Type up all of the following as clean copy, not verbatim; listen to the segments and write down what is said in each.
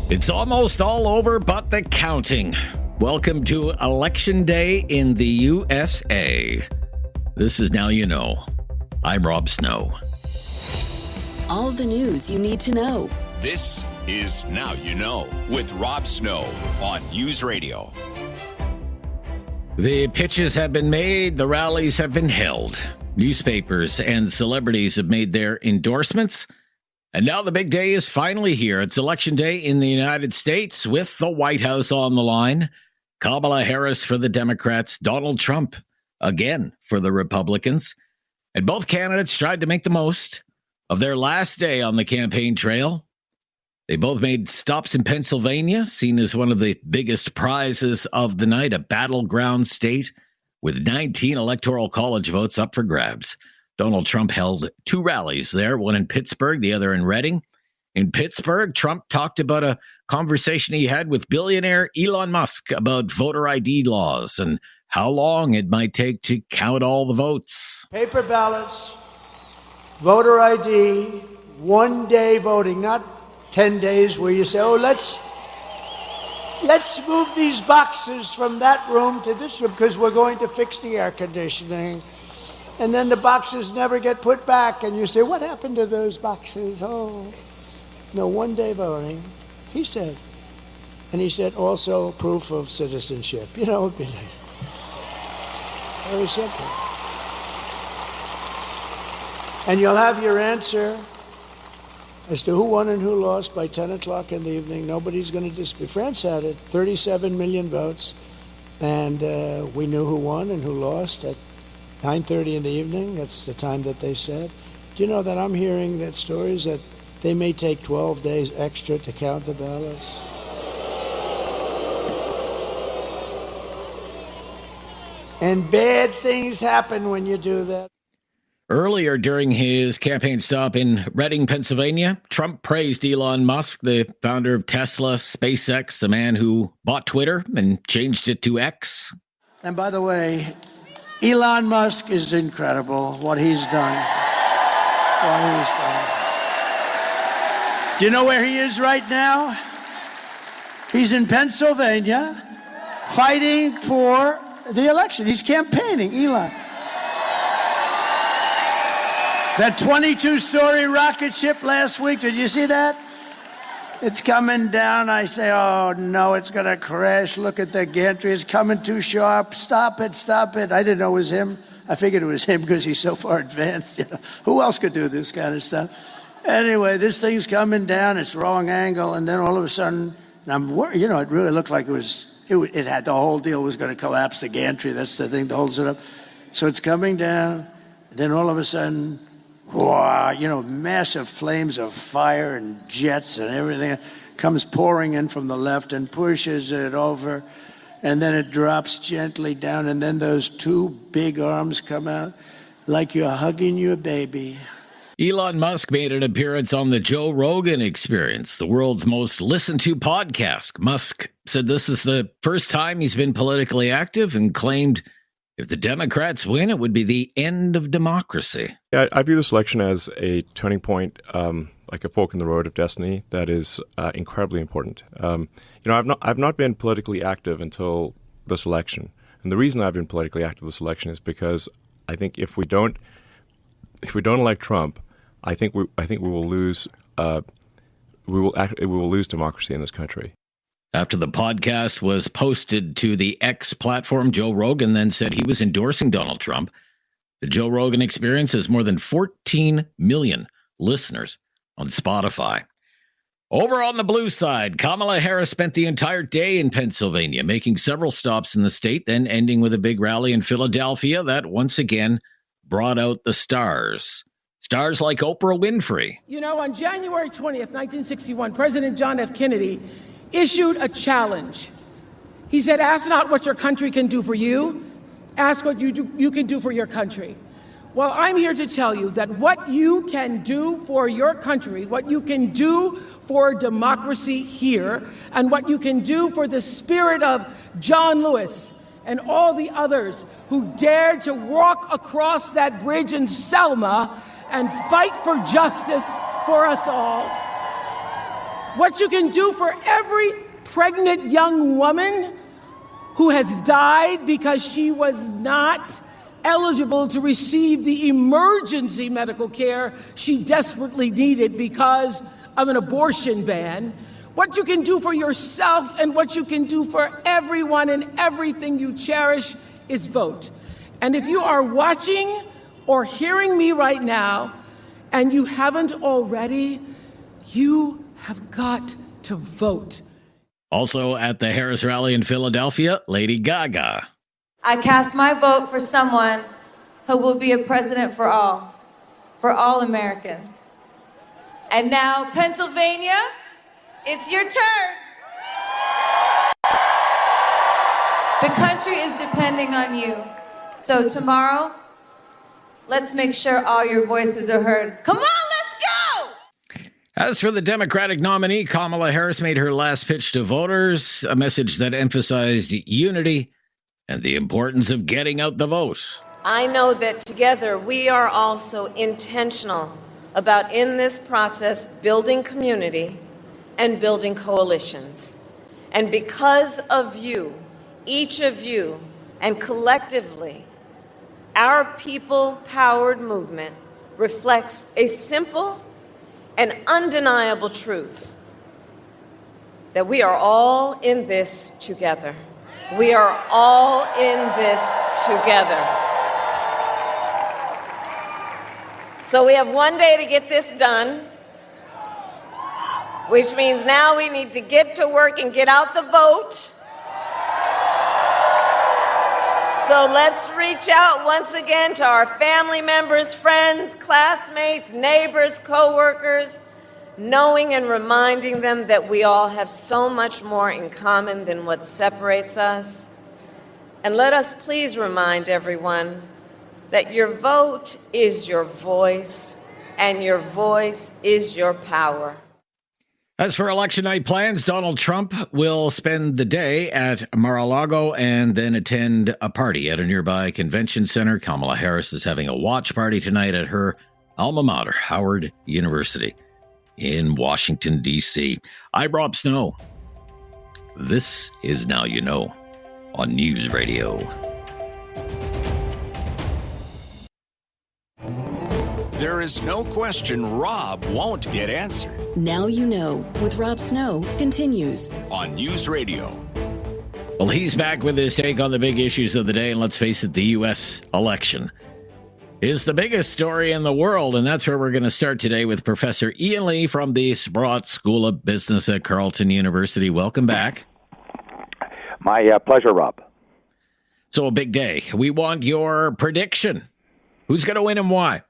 It's almost all over but the counting. Welcome to Election Day in the USA. This is Now You Know. I'm Rob Snow. All the news you need to know. This is Now You Know with Rob Snow on News Radio. The pitches have been made, the rallies have been held. Newspapers and celebrities have made their endorsements. And now the big day is finally here. It's Election Day in the United States with the White House on the line. Kamala Harris for the Democrats, Donald Trump again for the Republicans. And both candidates tried to make the most of their last day on the campaign trail. They both made stops in Pennsylvania, seen as one of the biggest prizes of the night, a battleground state with 19 electoral college votes up for grabs. Donald Trump held two rallies there, one in Pittsburgh, the other in Reading. In Pittsburgh, Trump talked about a conversation he had with billionaire Elon Musk about voter ID laws and how long it might take to count all the votes. Paper ballots, voter ID, 1 day voting, not 10 days where you say, oh, let's move these boxes from that room to this room because we're going to fix the air conditioning. And then the boxes never get put back, and you say, what happened to those boxes? Oh, no, 1 day voting, he said. And he said also proof of citizenship. You know, it'd be nice. Very simple. And you'll have your answer as to who won and who lost by 10 o'clock in the evening. Nobody's going to dispute. France had it, 37 million votes, and we knew who won and who lost at 9:30 in the evening. That's the time that they said. Do you know that I'm hearing that stories that they may take 12 days extra to count the ballots? And bad things happen when you do that. Earlier during his campaign stop in Reading, Pennsylvania, Trump praised Elon Musk, the founder of Tesla, SpaceX, the man who bought Twitter and changed it to X. And by the way, Elon Musk is incredible, what he's done. Do you know where he is right now? He's in Pennsylvania fighting for the election. He's campaigning, Elon. That 22-story rocket ship last week, did you see that? It's coming down. I say, oh, no, it's going to crash. Look at the gantry. It's coming too sharp. Stop it, stop it. I didn't know it was him. I figured it was him because he's so far advanced. You know? Who else could do this kind of stuff? Anyway, this thing's coming down. It's wrong angle. And then all of a sudden, I'm worried. You know, it really looked like it had the whole deal was going to collapse, the gantry. That's the thing that holds it up. So it's coming down. Then all of a sudden, wow, you know, massive flames of fire and jets and everything comes pouring in from the left and pushes it over. And then it drops gently down. And then those two big arms come out like you're hugging your baby. Elon Musk made an appearance on the Joe Rogan Experience, the world's most listened to podcast. Musk said this is the first time he's been politically active and claimed if the Democrats win, it would be the end of democracy. Yeah, I view this election as a turning point, like a fork in the road of destiny that is incredibly important. I've not been politically active until this election, and the reason I've been politically active this election is because I think if we don't elect Trump, I think we will lose we will lose democracy in this country. After the podcast was posted to the X platform, Joe Rogan then said he was endorsing Donald Trump. The Joe Rogan Experience has more than 14 million listeners on Spotify. Over on the blue side, Kamala Harris spent the entire day in Pennsylvania, making several stops in the state, then ending with a big rally in Philadelphia that once again brought out the stars. Stars like Oprah Winfrey. You know, on January 20th, 1961, President John F. Kennedy issued a challenge. He said, ask not what your country can do for you, ask what you can do for your country. Well, I'm here to tell you that what you can do for your country, what you can do for democracy here, and what you can do for the spirit of John Lewis and all the others who dared to walk across that bridge in Selma and fight for justice for us all. what you can do for every pregnant young woman who has died because she was not eligible to receive the emergency medical care she desperately needed because of an abortion ban. What you can do for yourself and what you can do for everyone and everything you cherish is vote. And if you are watching or hearing me right now and you haven't already, you have got to vote. Also at the Harris rally in Philadelphia, Lady Gaga. I cast my vote for someone who will be a president for all Americans. And now, Pennsylvania, it's your turn. The country is depending on you. So tomorrow, let's make sure all your voices are heard. Come on, let's go! As for the Democratic nominee, Kamala Harris made her last pitch to voters, a message that emphasized unity and the importance of getting out the vote. I know that together we are also intentional about, in this process, building community and building coalitions. And because of you, each of you, and collectively, our people-powered movement reflects a simple and undeniable truth that we are all in this together. We are all in this together. So we have one day to get this done, which means now we need to get to work and get out the vote. So let's reach out once again to our family members, friends, classmates, neighbors, co-workers, knowing and reminding them that we all have so much more in common than what separates us. And let us please remind everyone that your vote is your voice, and your voice is your power. As for election night plans, Donald Trump will spend the day at Mar-a-Lago and then attend a party at a nearby convention center. Kamala Harris is having a watch party tonight at her alma mater, Howard University in Washington, D.C. I'm Rob Snow. This is Now You Know on News Radio. There is no question Rob won't get answered. Now You Know with Rob Snow continues On News Radio. Well, he's back with his take on the big issues of the day, and let's face it, the U.S. election is the biggest story in the world, and that's where we're going to start today with Professor Ian Lee from the Sprott School of Business at Carleton University. Welcome back. My pleasure, Rob. So a big day. We want your prediction. Who's going to win and why?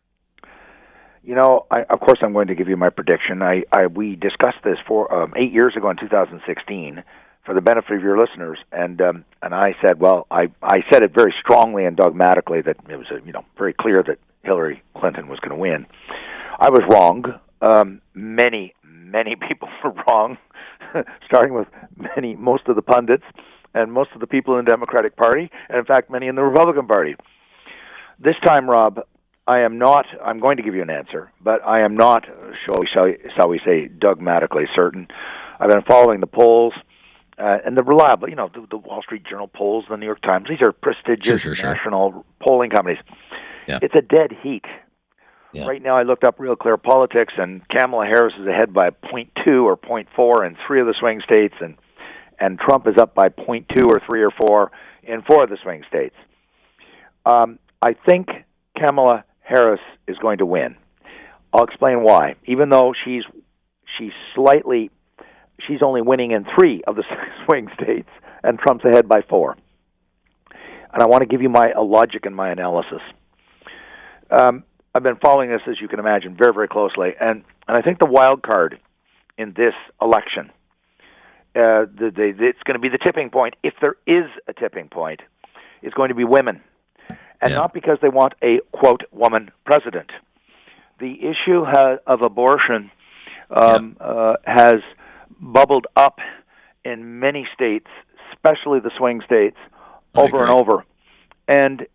You know, of course, I'm going to give you my prediction. We discussed this 8 years ago in 2016 for the benefit of your listeners, and I said, well, I said it very strongly and dogmatically that it was very clear that Hillary Clinton was going to win. I was wrong. Many people were wrong, starting with most of the pundits and most of the people in the Democratic Party, and in fact, many in the Republican Party. This time, Rob, I'm going to give you an answer, but I am not, shall we say, dogmatically certain. I've been following the polls, and the reliable, the Wall Street Journal polls, the New York Times. These are prestigious national polling companies. Yeah. It's a dead heat. Yeah. Right now, I looked up Real Clear Politics, and Kamala Harris is ahead by 0.2 or 0.4 in 3 of the swing states, and Trump is up by 0.2 or 3 or 4 in 4 of the swing states. I think Kamala Harris is going to win. I'll explain why. Even though she's only winning in 3 of the swing states, and Trump's ahead by 4. And I want to give you my logic and my analysis. I've been following this, as you can imagine, very, very closely, and I think the wild card in this election, it's going to be the tipping point. If there is a tipping point, it's going to be women. And not because they want a, quote, woman president. The issue of abortion has bubbled up in many states, especially the swing states, over and over. And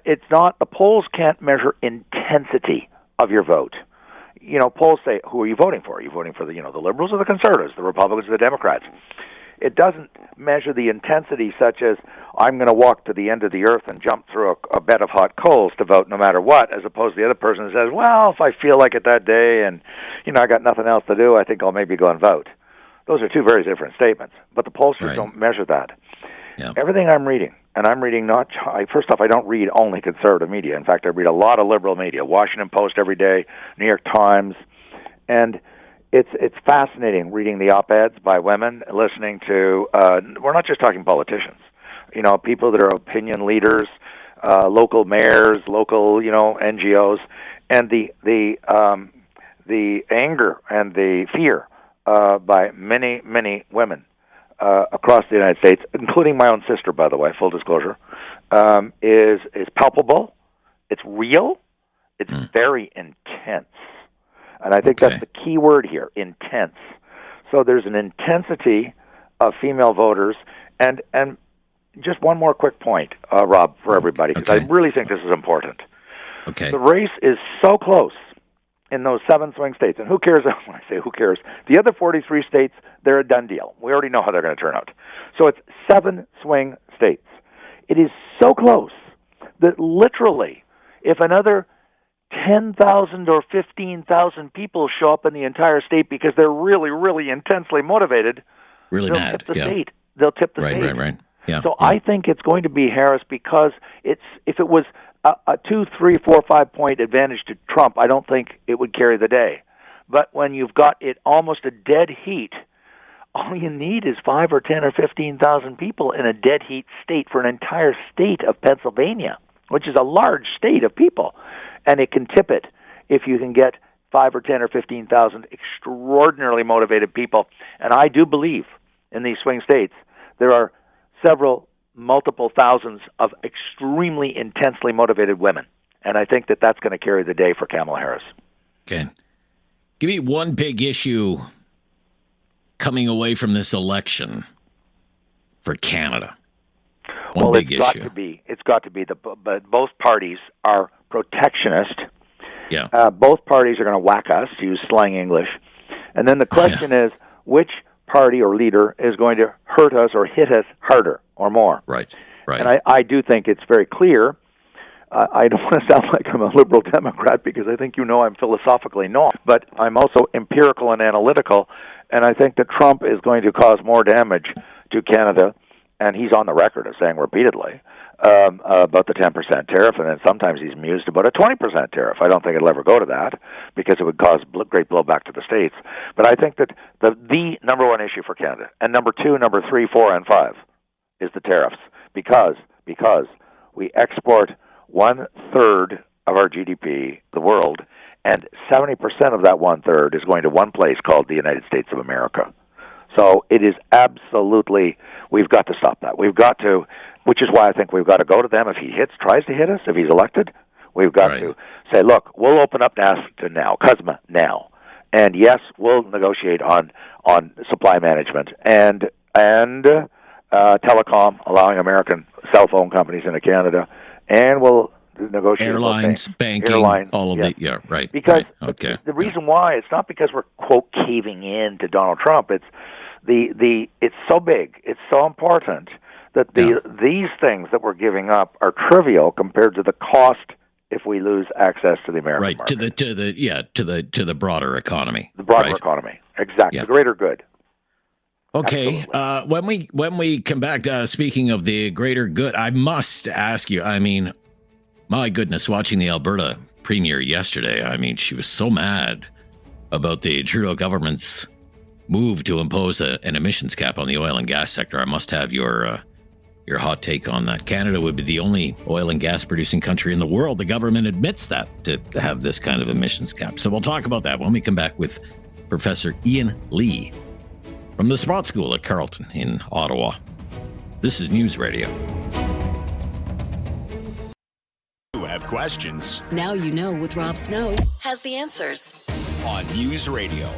it's not, the polls can't measure intensity of your vote. polls say, who are you voting for? Are you voting for the Liberals or the Conservatives, the Republicans or the Democrats? It doesn't measure the intensity such as I'm going to walk to the end of the earth and jump through a bed of hot coals to vote no matter what, as opposed to the other person who says, well, if I feel like it that day and, I got nothing else to do, I think I'll maybe go and vote. Those are two very different statements, but the pollsters don't measure that. Yeah. Everything I'm reading, and I'm reading first off, I don't read only conservative media. In fact, I read a lot of liberal media, Washington Post every day, New York Times, and it's fascinating reading the op-eds by women, listening to, we're not just talking politicians, people that are opinion leaders, local mayors, local, NGOs, and the anger and the fear by many, many women across the United States, including my own sister, by the way, full disclosure, is palpable. It's real. It's very intense. And I think that's the key word here, intense. So there's an intensity of female voters. And just one more quick point, Rob, for everybody, because I really think this is important. Okay. The race is so close in those 7 swing states. And who cares? When I say who cares, the other 43 states, they're a done deal. We already know how they're going to turn out. So it's 7 swing states. It is so close that literally, if another 10,000 or 15,000 people show up in the entire state because they're really, really intensely motivated, really they'll mad. tip the state. They'll tip the state. Right. Yeah. So I think it's going to be Harris because if it was a 2, 3, 4, 5 point advantage to Trump, I don't think it would carry the day. But when you've got it almost a dead heat, all you need is 5 or 10 or 15,000 people in a dead heat state for an entire state of Pennsylvania, which is a large state of people. And it can tip it if you can get 5 or 10 or 15,000 extraordinarily motivated people. And I do believe in these swing states there are multiple thousands of extremely intensely motivated women. And I think that that's going to carry the day for Kamala Harris. Okay. Give me one big issue coming away from this election for Canada. One big issue. It's got to be but both parties are protectionist. Yeah. Both parties are going to whack us, to use slang English. And then the question is, which party or leader is going to hurt us or hit us harder or more? Right. And I do think it's very clear. I don't want to sound like I'm a liberal Democrat because I think I'm philosophically not. But I'm also empirical and analytical, and I think that Trump is going to cause more damage to Canada, and he's on the record of saying repeatedly about the 10% tariff, and then sometimes he's mused about a 20% tariff. I don't think it'll ever go to that because it would cause great blowback to the states. But I think that the number one issue for Canada, and number 2, number 3, 4, and 5, is the tariffs because we export 1/3 of our GDP, the world, and 70% of that 1/3 is going to one place called the United States of America. So it is absolutely, we've got to stop that. We've got to, which is why I think we've got to go to them if he tries to hit us, if he's elected. We've got to say, look, we'll open up NAFTA now, CUSMA now. And yes, we'll negotiate on supply management and telecom, allowing American cell phone companies into Canada, and we'll negotiate airlines, banking, all of it. Yeah, right. Because okay. the reason why, it's not because we're quote caving in to Donald Trump. It's it's so big, it's so important that these things that we're giving up are trivial compared to the cost if we lose access to the American market. to the broader economy. The broader economy, exactly. The greater good. Okay. When we come back, speaking of the greater good, I must ask you. I mean, my goodness, watching the Alberta premier yesterday. I mean, she was so mad about the Trudeau government's move to impose an emissions cap on the oil and gas sector. I must have your hot take on that. Canada would be the only oil and gas producing country in the world. The government admits that to have this kind of emissions cap. So we'll talk about that when we come back with Professor Ian Lee from the Sprott School at Carleton in Ottawa. This is News Radio. You have questions. Now You Know with Rob Snow has the answers. On News Radio.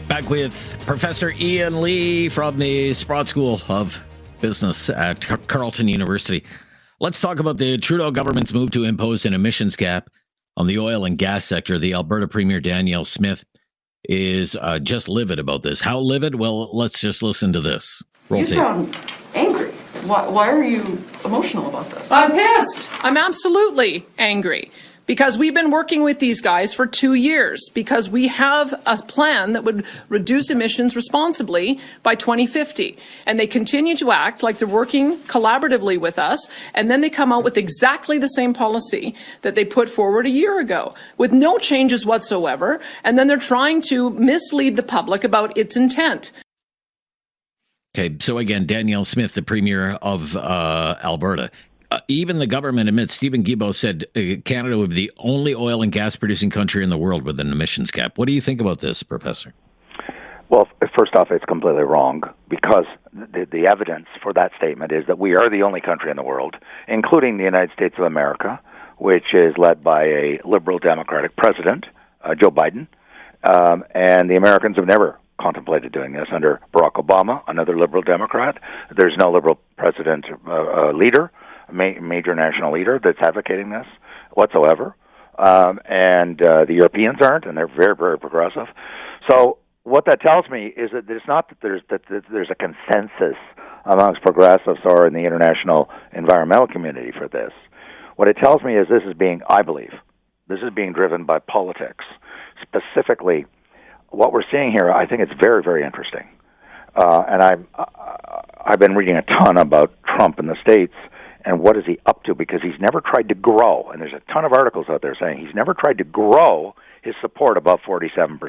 Back with Professor Ian Lee from the Sprott School of Business at Carleton University. Let's talk about the Trudeau government's move to impose an emissions cap on the oil and gas sector. The Alberta Premier Danielle Smith is just livid about this. How livid? Well, let's just listen to this. Roll You tape. sound angry. Why are you emotional about this? I'm pissed. I'm absolutely angry because we've been working with these guys for 2 years because we have a plan that would reduce emissions responsibly by 2050. And they continue to act like they're working collaboratively with us. And then they come out with exactly the same policy that they put forward a year ago with no changes whatsoever. And then they're trying to mislead the public about its intent. Okay, so again, Danielle Smith, the Premier of Alberta. Even the government admits, Stephen Guilbeault said Canada would be the only oil and gas producing country in the world with an emissions cap. What do you think about this, Professor? Well, first off, it's completely wrong because the evidence for that statement is that we are the only country in the world, including the United States of America, which is led by a liberal Democratic president, Joe Biden, and the Americans have never contemplated doing this under Barack Obama, another liberal Democrat. There's no liberal president leader, major national leader that's advocating this whatsoever. And the Europeans aren't, and they're very, very progressive. So what that tells me is that it's not that there's a consensus amongst progressives or in the international environmental community for this. What it tells me is this is being driven by politics. Specifically, what we're seeing here, I think it's very, very interesting. And I've been reading a ton about Trump in the States and what is he up to, because he's never tried to grow, and there's a ton of articles out there saying he's never tried to grow his support above 47%.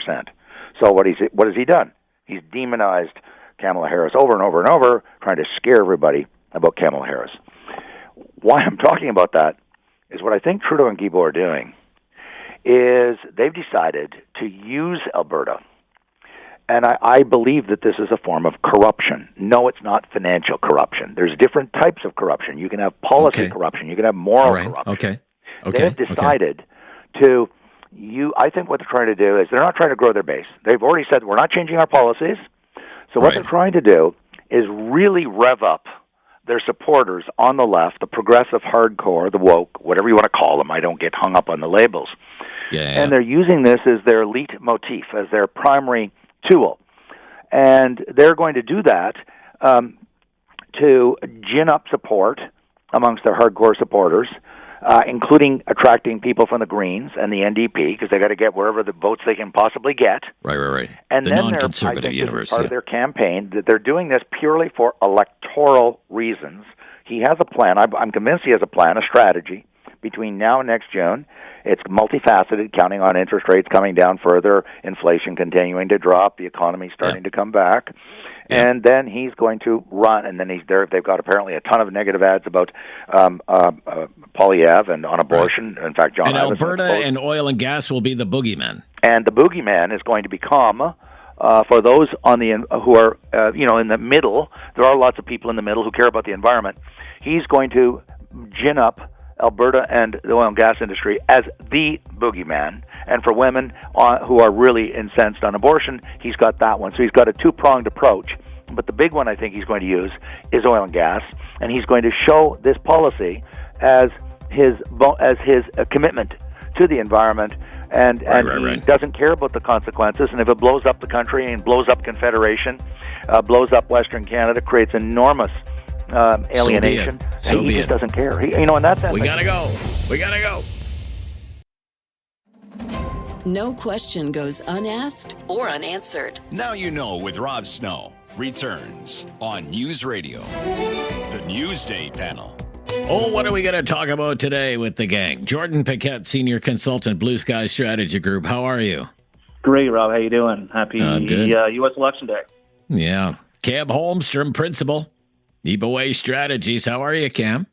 So what has he done? He's demonized Kamala Harris over and over and over, trying to scare everybody about Kamala Harris. Why I'm talking about that is what I think Trudeau and Guilbeault are doing is they've decided to use Alberta. And I believe that this is a form of corruption. No, it's not financial corruption. There's different types of corruption. You can have policy corruption. You can have moral corruption. Okay. They have decided to I think what they're trying to do is they're not trying to grow their base. They've already said we're not changing our policies. So what they're trying to do is really rev up their supporters on the left, the progressive hardcore, the woke, whatever you want to call them. I don't get hung up on the labels. And they're using this as their elite motif, as their primary tool. And they're going to do that to gin up support amongst their hardcore supporters, including attracting people from the Greens and the NDP, because they got to get wherever the votes they can possibly get. Right. And the then non-conservative universe, part of their campaign, that they're doing this purely for electoral reasons. He has a plan. I'm convinced he has a plan, a strategy, between now and next June. It's multifaceted, counting on interest rates coming down further, inflation continuing to drop, the economy starting to come back. And then he's going to run, and then they've got apparently a ton of negative ads about Polyev and on abortion. In fact, John and Alberta and oil and gas will be the boogeyman. And the boogeyman is going to become, for those on the who are in the middle, there are lots of people in the middle who care about the environment. He's going to gin up Alberta and the oil and gas industry as the boogeyman. And for women who are really incensed on abortion, he's got that one. So he's got a two-pronged approach. But the big one I think he's going to use is oil and gas, and he's going to show this policy as his commitment to the environment. And he doesn't care about the consequences. And if it blows up the country and blows up Confederation, blows up Western Canada, creates enormous alienation. So he just doesn't care. In that sense, we gotta go. No question goes unasked or unanswered. Now You Know with Rob Snow returns on News Radio. The Newsday Panel. Oh, what are we going to talk about today with the gang? Jordan Paquette, Senior Consultant, Blue Sky Strategy Group. How are you? Great, Rob. How you doing? Happy U.S. Election Day. Yeah. Cam Holmstrom, Principal, Eep-Away Strategies. How are you, Cam?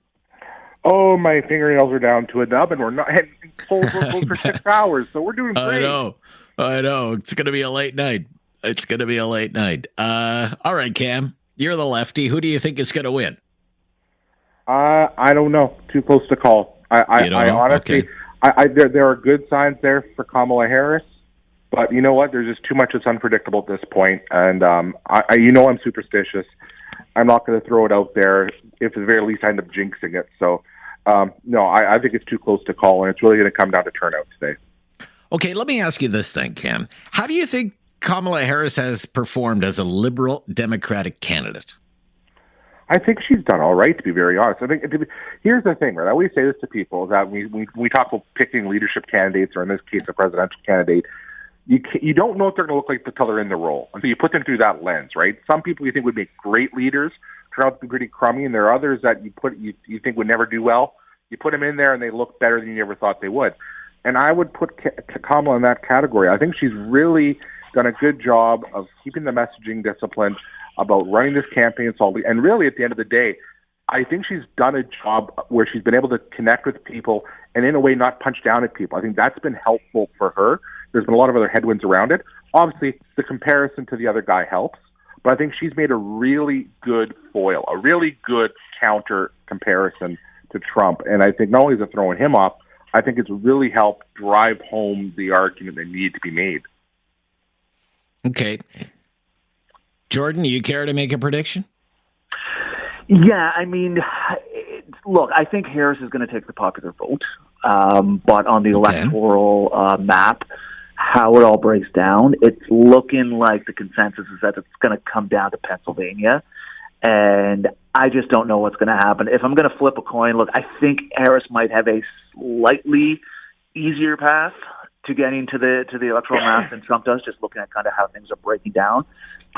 Oh, my fingernails are down to a nub, and we're not heading full for 6 hours, so we're doing great. I know. It's going to be a late night. All right, Cam, you're the lefty. Who do you think is going to win? I don't know. Too close to call. I honestly, okay. There are good signs there for Kamala Harris, but you know what? There's just too much that's unpredictable at this point, and I'm superstitious. I'm not going to throw it out there. If at the very least I end up jinxing it. So No, I think it's too close to call, and it's really going to come down to turnout today. Okay, let me ask you this then, Cam. How do you think Kamala Harris has performed as a liberal Democratic candidate? I think she's done all right, to be very honest. I think here's the thing, right? I always say this to people, is that we talk about picking leadership candidates, or in this case, a presidential candidate. You don't know what they're going to look like until they're in the role. And so you put them through that lens, right? Some people you think would make great leaders turn out to be pretty crummy, and there are others that you think would never do well. You put them in there, and they look better than you ever thought they would. And I would put Kamala in that category. I think she's really done a good job of keeping the messaging disciplined, about running this campaign solidly. And really, at the end of the day, I think she's done a job where she's been able to connect with people and, in a way, not punch down at people. I think that's been helpful for her. There's been a lot of other headwinds around it. Obviously, the comparison to the other guy helps, but I think she's made a really good foil, a really good counter comparison to Trump. And I think not only is it throwing him off, I think it's really helped drive home the argument that needed to be made. Okay. Jordan, you care to make a prediction? Yeah, I mean, look, I think Harris is going to take the popular vote, but on the electoral map, how it all breaks down, it's looking like the consensus is that it's going to come down to Pennsylvania, and I just don't know what's going to happen. If I'm going to flip a coin, look, I think Harris might have a slightly easier path to getting to the electoral map than Trump does, just looking at kind of how things are breaking down.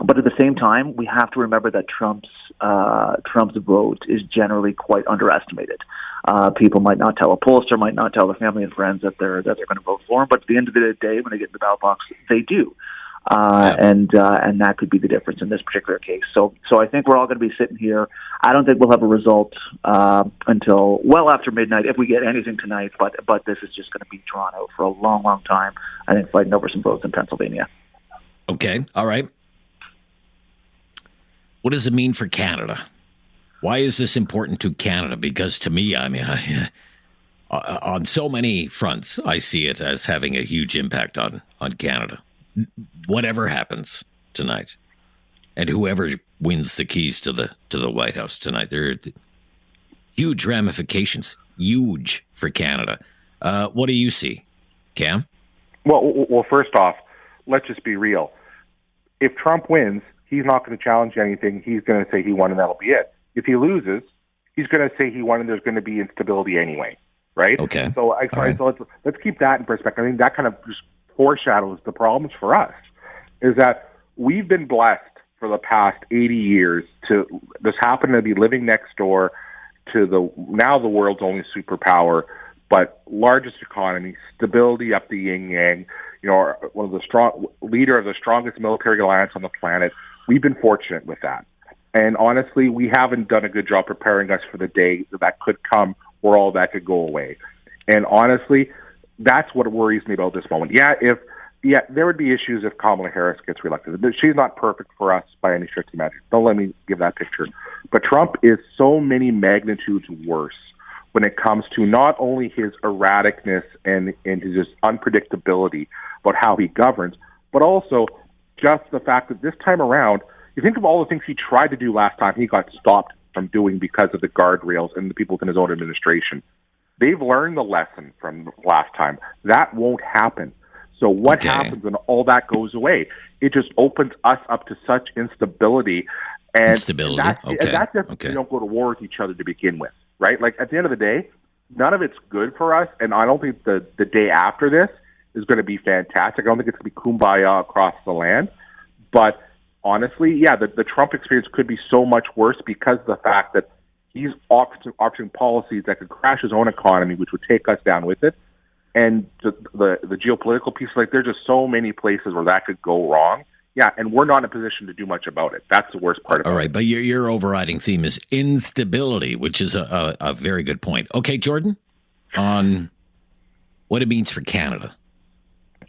But at the same time, we have to remember that Trump's vote is generally quite underestimated. People might not tell a pollster, might not tell their family and friends that they're going to vote for him, but at the end of the day, when they get in the ballot box, they do. And that could be the difference in this particular case. So I think we're all going to be sitting here. I don't think we'll have a result until well after midnight, if we get anything tonight. But this is just going to be drawn out for a long, long time. I think fighting over some votes in Pennsylvania. Okay, all right. What does it mean for Canada? Why is this important to Canada? Because to me, I mean, on so many fronts, I see it as having a huge impact on Canada. Whatever happens tonight, and whoever wins the keys to the White House tonight, there are huge ramifications, huge for Canada. What do you see, Cam? Well, first off, let's just be real. If Trump wins, he's not going to challenge anything. He's going to say he won, and that'll be it. If he loses, he's going to say he won, and there's going to be instability anyway, right? Okay. So let's keep that in perspective. I think that kind of just foreshadows the problems for us, is that we've been blessed for the past 80 years to this happen to be living next door to now the world's only superpower, but largest economy, stability up the yin yang, one of the strong leader of the strongest military alliance on the planet. We've been fortunate with that. And honestly, we haven't done a good job preparing us for the day that could come where all that could go away. And honestly, that's what worries me about this moment. There would be issues if Kamala Harris gets reelected. She's not perfect for us by any stretch of the imagination. Don't let me give that picture. But Trump is so many magnitudes worse when it comes to not only his erraticness and his unpredictability about how he governs, but also just the fact that this time around, you think of all the things he tried to do last time, he got stopped from doing because of the guardrails and the people within his own administration. They've learned the lesson from last time. That won't happen. So what happens when all that goes away? It just opens us up to such instability. That's if we don't go to war with each other to begin with, right? Like, at the end of the day, none of it's good for us, and I don't think the day after this is going to be fantastic. I don't think it's going to be kumbaya across the land. But honestly, the Trump experience could be so much worse because of the fact that he's offering policies that could crash his own economy, which would take us down with it. And the geopolitical piece, like, there's just so many places where that could go wrong. Yeah, and we're not in a position to do much about it. That's the worst part of it. All right, but your overriding theme is instability, which is a very good point. Okay, Jordan, on what it means for Canada.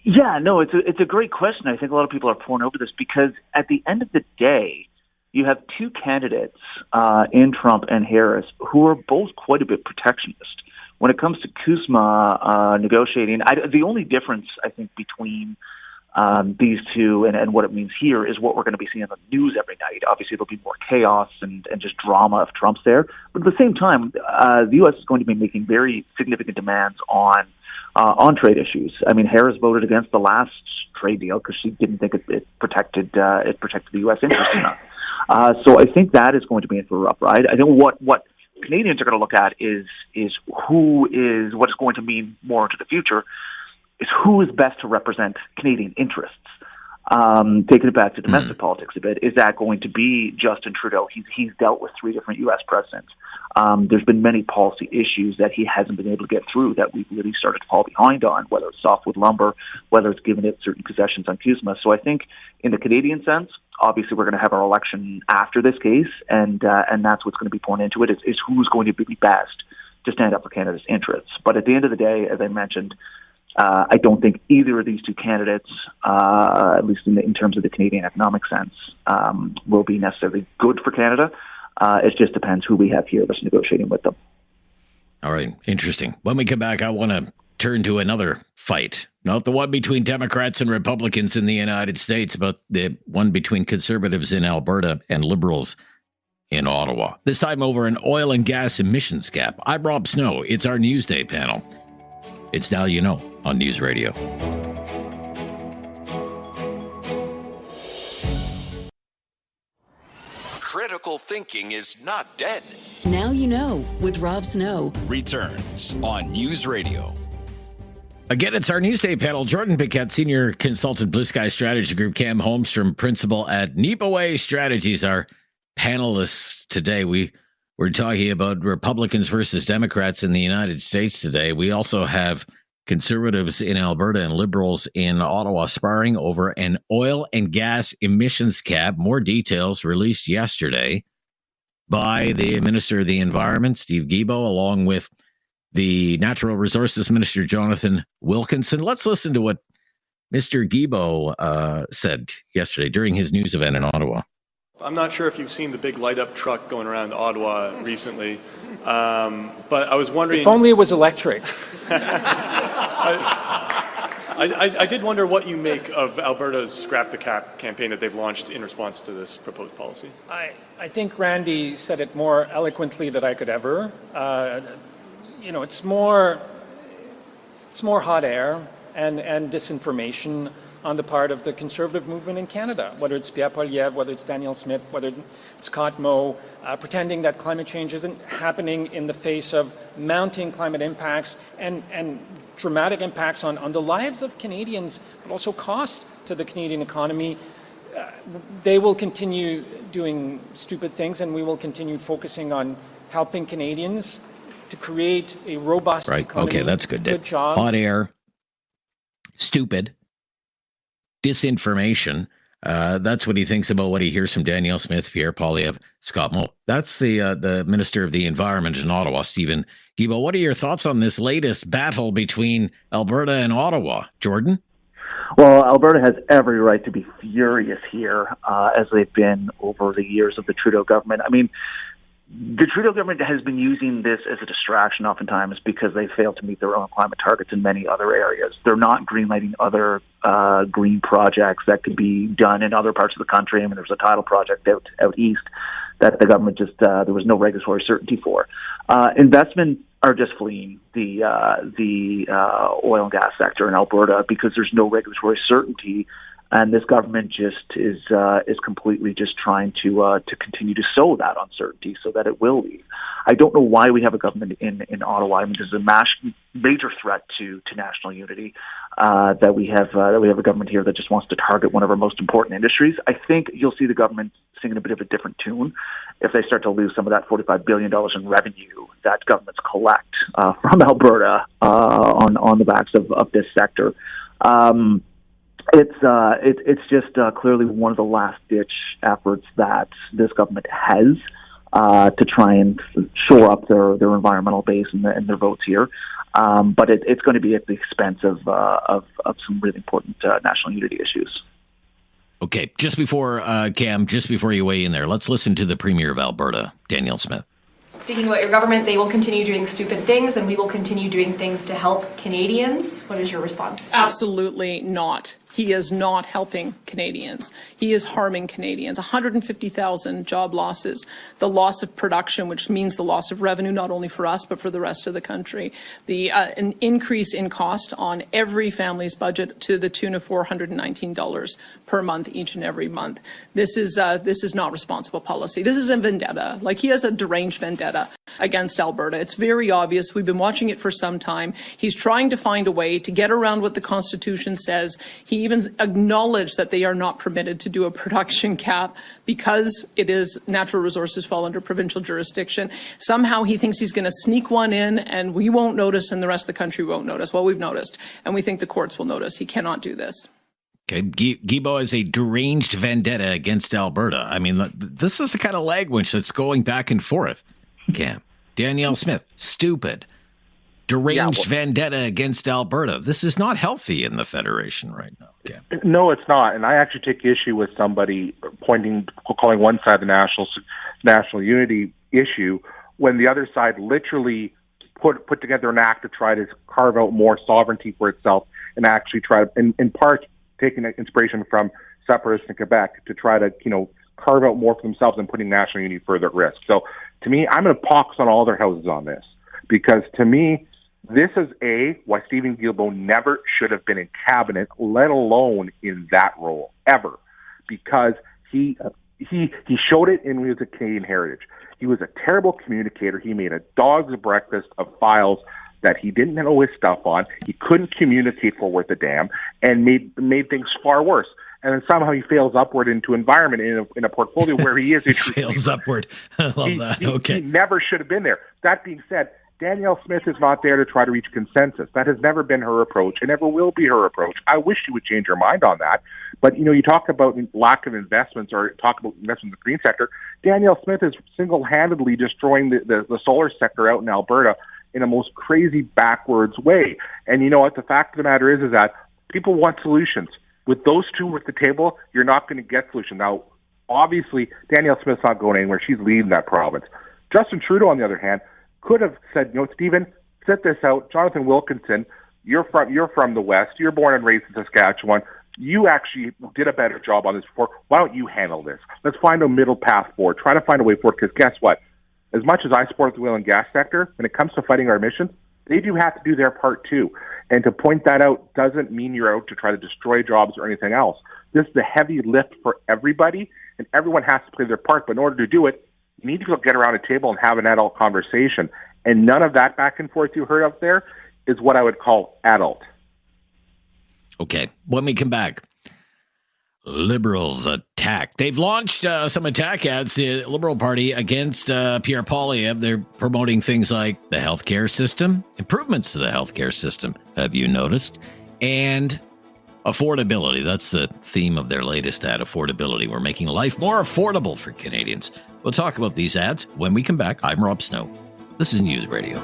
Yeah, no, it's a great question. I think a lot of people are poring over this because at the end of the day, you have two candidates in Trump and Harris who are both quite a bit protectionist. When it comes to Kuzma negotiating, the only difference, I think, between these two, and what it means here is what we're going to be seeing on the news every night. Obviously, there'll be more chaos and just drama if Trump's there. But at the same time, the U.S. is going to be making very significant demands on trade issues. I mean, Harris voted against the last trade deal because she didn't think it protected the U.S. interest enough. So I think that is going to be in for a rough ride. I think what Canadians are going to look at is what it's going to mean more into the future is who is best to represent Canadian interests. Taking it back to domestic politics a bit, is that going to be Justin Trudeau? He's dealt with 3 different U.S. presidents. There's been many policy issues that he hasn't been able to get through that we've really started to fall behind on, whether it's softwood lumber, whether it's giving it certain concessions on CUSMA. So I think in the Canadian sense, obviously we're going to have our election after this case, and that's what's going to be poured into it, is who's going to be best to stand up for Canada's interests. But at the end of the day, as I mentioned, I don't think either of these two candidates, at least in terms of the Canadian economic sense, will be necessarily good for Canada. It just depends who we have here that's negotiating with them. All right. Interesting. When we come back, I want to turn to another fight, not the one between Democrats and Republicans in the United States, but the one between conservatives in Alberta and liberals in Ottawa. This time over an oil and gas emissions cap. I'm Rob Snow. It's our Newsday panel. It's Now You Know on News Radio. Critical thinking is not dead. Now You Know with Rob Snow. Returns on News Radio. Again, it's our Newsday panel. Jordan Pickett, Senior Consultant, Blue Sky Strategy Group. Cam Holmstrom, Principal at Nipaway Strategies, our panelists today. We're talking about Republicans versus Democrats in the United States today. We also have conservatives in Alberta and liberals in Ottawa sparring over an oil and gas emissions cap. More details released yesterday by the Minister of the Environment, Steve Guilbeault, along with the Natural Resources Minister, Jonathan Wilkinson. Let's listen to what Mr. Guilbeault said yesterday during his news event in Ottawa. I'm not sure if you've seen the big light-up truck going around Ottawa recently, but I was wondering... If only it was electric. I did wonder what you make of Alberta's Scrap the Cap campaign that they've launched in response to this proposed policy. I think Randy said it more eloquently than I could ever. It's more hot air and disinformation on the part of the conservative movement in Canada, whether it's Pierre Poilievre, whether it's Danielle Smith, whether it's Scott Moe, pretending that climate change isn't happening in the face of mounting climate impacts and dramatic impacts on the lives of Canadians, but also costs to the Canadian economy. They will continue doing stupid things, and we will continue focusing on helping Canadians to create a robust economy. Okay, that's good. Good jobs. Hot air, stupid, disinformation. That's what he thinks about what he hears from Danielle Smith, Pierre Poilievre, Scott Moe. That's the Minister of the Environment in Ottawa, Stephen Guilbeault. What are your thoughts on this latest battle between Alberta and Ottawa? Jordan? Well, Alberta has every right to be furious here, as they've been over the years of the Trudeau government. I mean, the Trudeau government has been using this as a distraction oftentimes because they fail to meet their own climate targets in many other areas. They're not greenlighting other green projects that could be done in other parts of the country. I mean, there's a tidal project out east that the government just, there was no regulatory certainty for. Investment are just fleeing the oil and gas sector in Alberta because there's no regulatory certainty. And this government just is completely just trying to continue to sow that uncertainty so that it will leave. I don't know why we have a government in Ottawa. I mean, there's a major threat to national unity that we have a government here that just wants to target one of our most important industries. I think you'll see the government singing a bit of a different tune if they start to lose some of that $45 billion in revenue that governments collect from Alberta on the backs of this sector. It's just clearly one of the last-ditch efforts that this government has to try and shore up their environmental base and their votes here. But it's going to be at the expense of some really important national unity issues. Okay, just before Cam, just before you weigh in there, let's listen to the Premier of Alberta, Danielle Smith. Speaking about your government, they will continue doing stupid things and we will continue doing things to help Canadians. What is your response? Absolutely not. he is not helping Canadians. He is harming Canadians. 150,000 job losses, the loss of production, which means the loss of revenue, not only for us, but for the rest of the country. An increase in cost on every family's budget to the tune of $419 per month, each and every month. This is not responsible policy. This is a vendetta. Like, he has a deranged vendetta against Alberta. It's very obvious. We've been watching it for some time. He's trying to find a way to get around what the Constitution says. He even acknowledged that they are not permitted to do a production cap because it is natural resources fall under provincial jurisdiction. Somehow he thinks he's going to sneak one in and we won't notice and the rest of the country won't notice. Well, we've noticed, and we think the courts will notice. He cannot do this. Okay, Guilbeault is a deranged vendetta against Alberta. I mean, this is the kind of language that's going back and forth. Cam. Danielle Smith, stupid. Deranged vendetta against Alberta. This is not healthy in the Federation right now. Cam. No, it's not. And I actually take issue with somebody calling one side the national unity issue when the other side literally put together an act to try to carve out more sovereignty for itself and actually try to, in part, taking inspiration from separatists in Quebec to try to, carve out more for themselves and putting national unity further at risk. So to me, I'm going to pox on all their houses on this, because to me, this is why Steven Guilbeault never should have been in cabinet, let alone in that role ever, because he showed it in his Canadian heritage. He was a terrible communicator. He made a dog's breakfast of files that he didn't know his stuff on. He couldn't communicate for worth a damn, and made things far worse. And then somehow he fails upward into environment in a portfolio where he is a true fails upward. I love that. Okay. He never should have been there. That being said, Danielle Smith is not there to try to reach consensus. That has never been her approach and never will be her approach. I wish she would change her mind on that. But, you talk about lack of investments or talk about investments in the green sector. Danielle Smith is single-handedly destroying the solar sector out in Alberta in a most crazy backwards way. And you know what? The fact of the matter is that people want solutions. With those two at the table, you're not going to get solution. Now, obviously, Danielle Smith's not going anywhere. She's leading that province. Justin Trudeau, on the other hand, could have said, Stephen, sit this out. Jonathan Wilkinson, you're from the West. You're born and raised in Saskatchewan. You actually did a better job on this before. Why don't you handle this? Let's find a middle path forward. Try to find a way forward, because guess what? As much as I support the oil and gas sector, when it comes to fighting our emissions, they do have to do their part too. And to point that out doesn't mean you're out to try to destroy jobs or anything else. This is a heavy lift for everybody, and everyone has to play their part. But in order to do it, you need to go get around a table and have an adult conversation. And none of that back and forth you heard up there is what I would call adult. Okay, when we come back, Liberals attack. They've launched some attack ads, the Liberal Party, against Pierre Poilievre. They're promoting things like the healthcare system, improvements to the healthcare system, have you noticed? And affordability. That's the theme of their latest ad, affordability. We're making life more affordable for Canadians. We'll talk about these ads when we come back. I'm Rob Snow. This is News Radio.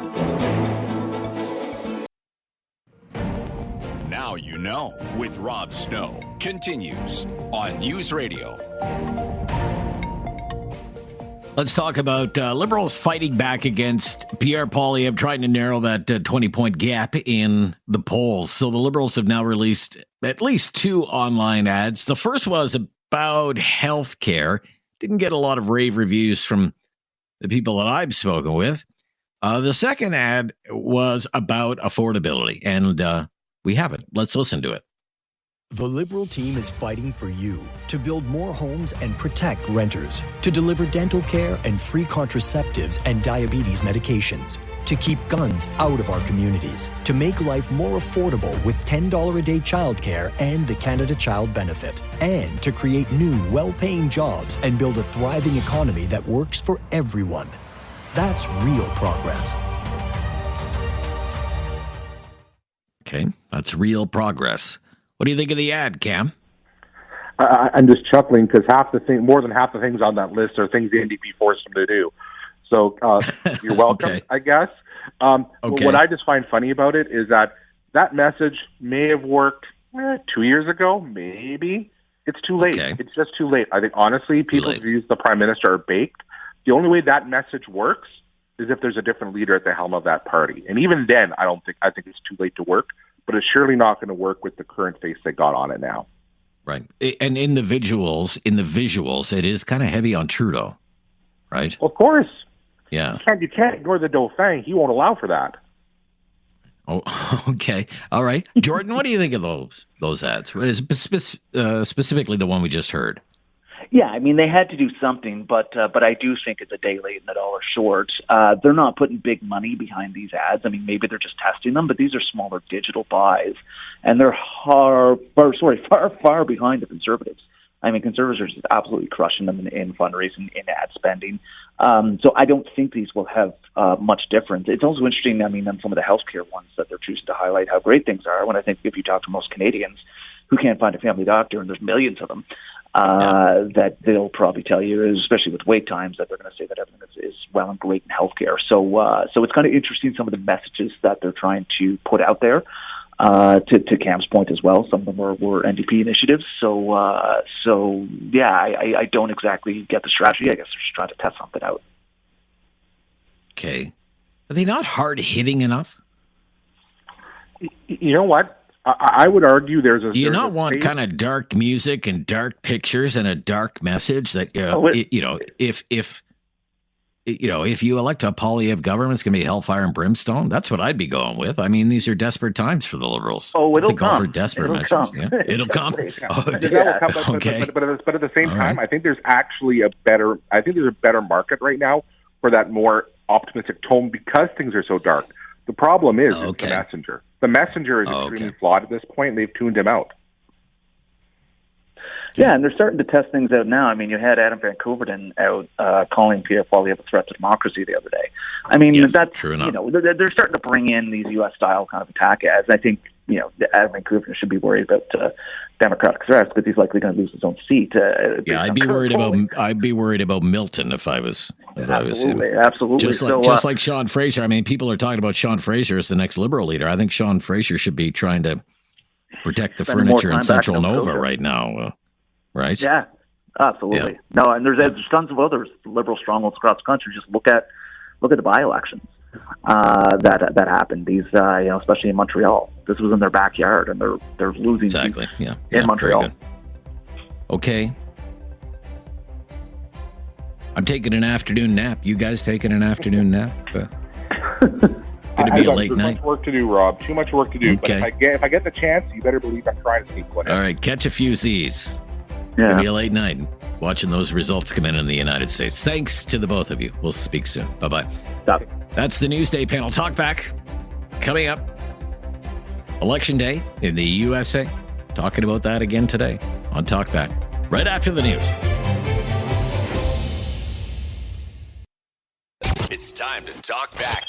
Now you know with Rob Snow continues on News Radio. Let's talk about Liberals fighting back against Pierre Poilievre, trying to narrow that 20-point gap in the polls. So the Liberals have now released at least two online ads. The first was about health care. Didn't get a lot of rave reviews from the people that I've spoken with. The second ad was about affordability, and we have it. Let's listen to it. The Liberal team is fighting for you to build more homes and protect renters, to deliver dental care and free contraceptives and diabetes medications, to keep guns out of our communities, to make life more affordable with $10 a day childcare and the Canada Child Benefit, and to create new, well-paying jobs and build a thriving economy that works for everyone. That's real progress. Okay, that's real progress. What do you think of the ad, Cam? I'm just chuckling because more than half the things on that list are things the NDP forced them to do. So you're welcome, okay. I guess. Okay. What I just find funny about it is that message may have worked 2 years ago, maybe. It's too late. Okay. It's just too late. I think, honestly, people's views of the Prime Minister are baked. The only way that message works is if there's a different leader at the helm of that party. And even then, I think it's too late to work. but it's surely not going to work with the current face they got on it now. Right. And in the visuals, it is kind of heavy on Trudeau, right? Of course. Yeah. You can't ignore the Dauphin. He won't allow for that. Oh, okay. All right. Jordan, what do you think of those ads? Specifically the one we just heard. Yeah, I mean, they had to do something, but I do think it's a day late and a dollar short. They're not putting big money behind these ads. I mean, maybe they're just testing them, but these are smaller digital buys, and they're far behind the Conservatives. I mean, Conservatives are just absolutely crushing them in fundraising, in ad spending. So I don't think these will have much difference. It's also interesting, I mean, on some of the healthcare ones that they're choosing to highlight how great things are, when I think if you talk to most Canadians who can't find a family doctor, and there's millions of them, that they'll probably tell you, especially with wait times, that they're going to say that everything is well and great in healthcare. So it's kind of interesting, some of the messages that they're trying to put out there. To Cam's point as well, some of them were NDP initiatives. So yeah, I don't exactly get the strategy. I guess they're just trying to test something out. Okay. Are they not hard-hitting enough? You know what? I would argue there's a... Do you not want kind of dark music and dark pictures and a dark message that, if you elect a Poilievre government, it's going to be hellfire and brimstone? That's what I'd be going with. I mean, these are desperate times for the Liberals. Oh, it'll come. For desperate It'll measures. come. Yeah. It'll come. Okay. But at the same time, I think there's actually a better market right now for that more optimistic tone because things are so dark. The problem is it's the messenger. The messenger is extremely flawed at this point, and they've tuned him out. Yeah, and they're starting to test things out now. I mean, you had Adam Van Koeverden out calling Pierre Poilievre a threat to democracy the other day. I mean, that's true enough. They're starting to bring in these U.S.-style kind of attack ads. I think Adam Van Koeverden should be worried about Democratic threats because he's likely going to lose his own seat. I'd be worried about Milton if I was him. Absolutely. Just like Sean Fraser. I mean, people are talking about Sean Fraser as the next Liberal leader. I think Sean Fraser should be trying to protect the furniture in Central Nova right now. Right? Yeah, absolutely. Yeah. No, and there's tons of others Liberal strongholds across the country. Just look at the by-elections that happened. These, especially in Montreal. This was in their backyard, and they're losing exactly. Yeah, in Montreal. Okay. I'm taking an afternoon nap. You guys taking an afternoon nap? Going to be a late night. Too much work to do, Rob. Too much work to do. Okay. But if I get the chance, you better believe I'm trying to sneak one in. All right, catch a few Z's. Yeah. Going to be a late night watching those results come in the United States. Thanks to the both of you. We'll speak soon. Bye-bye. Stop. That's the Newsday panel. Talk back. Coming up. Election day in the USA. Talking about that again today on Talkback. Right after the news. It's time to talk back.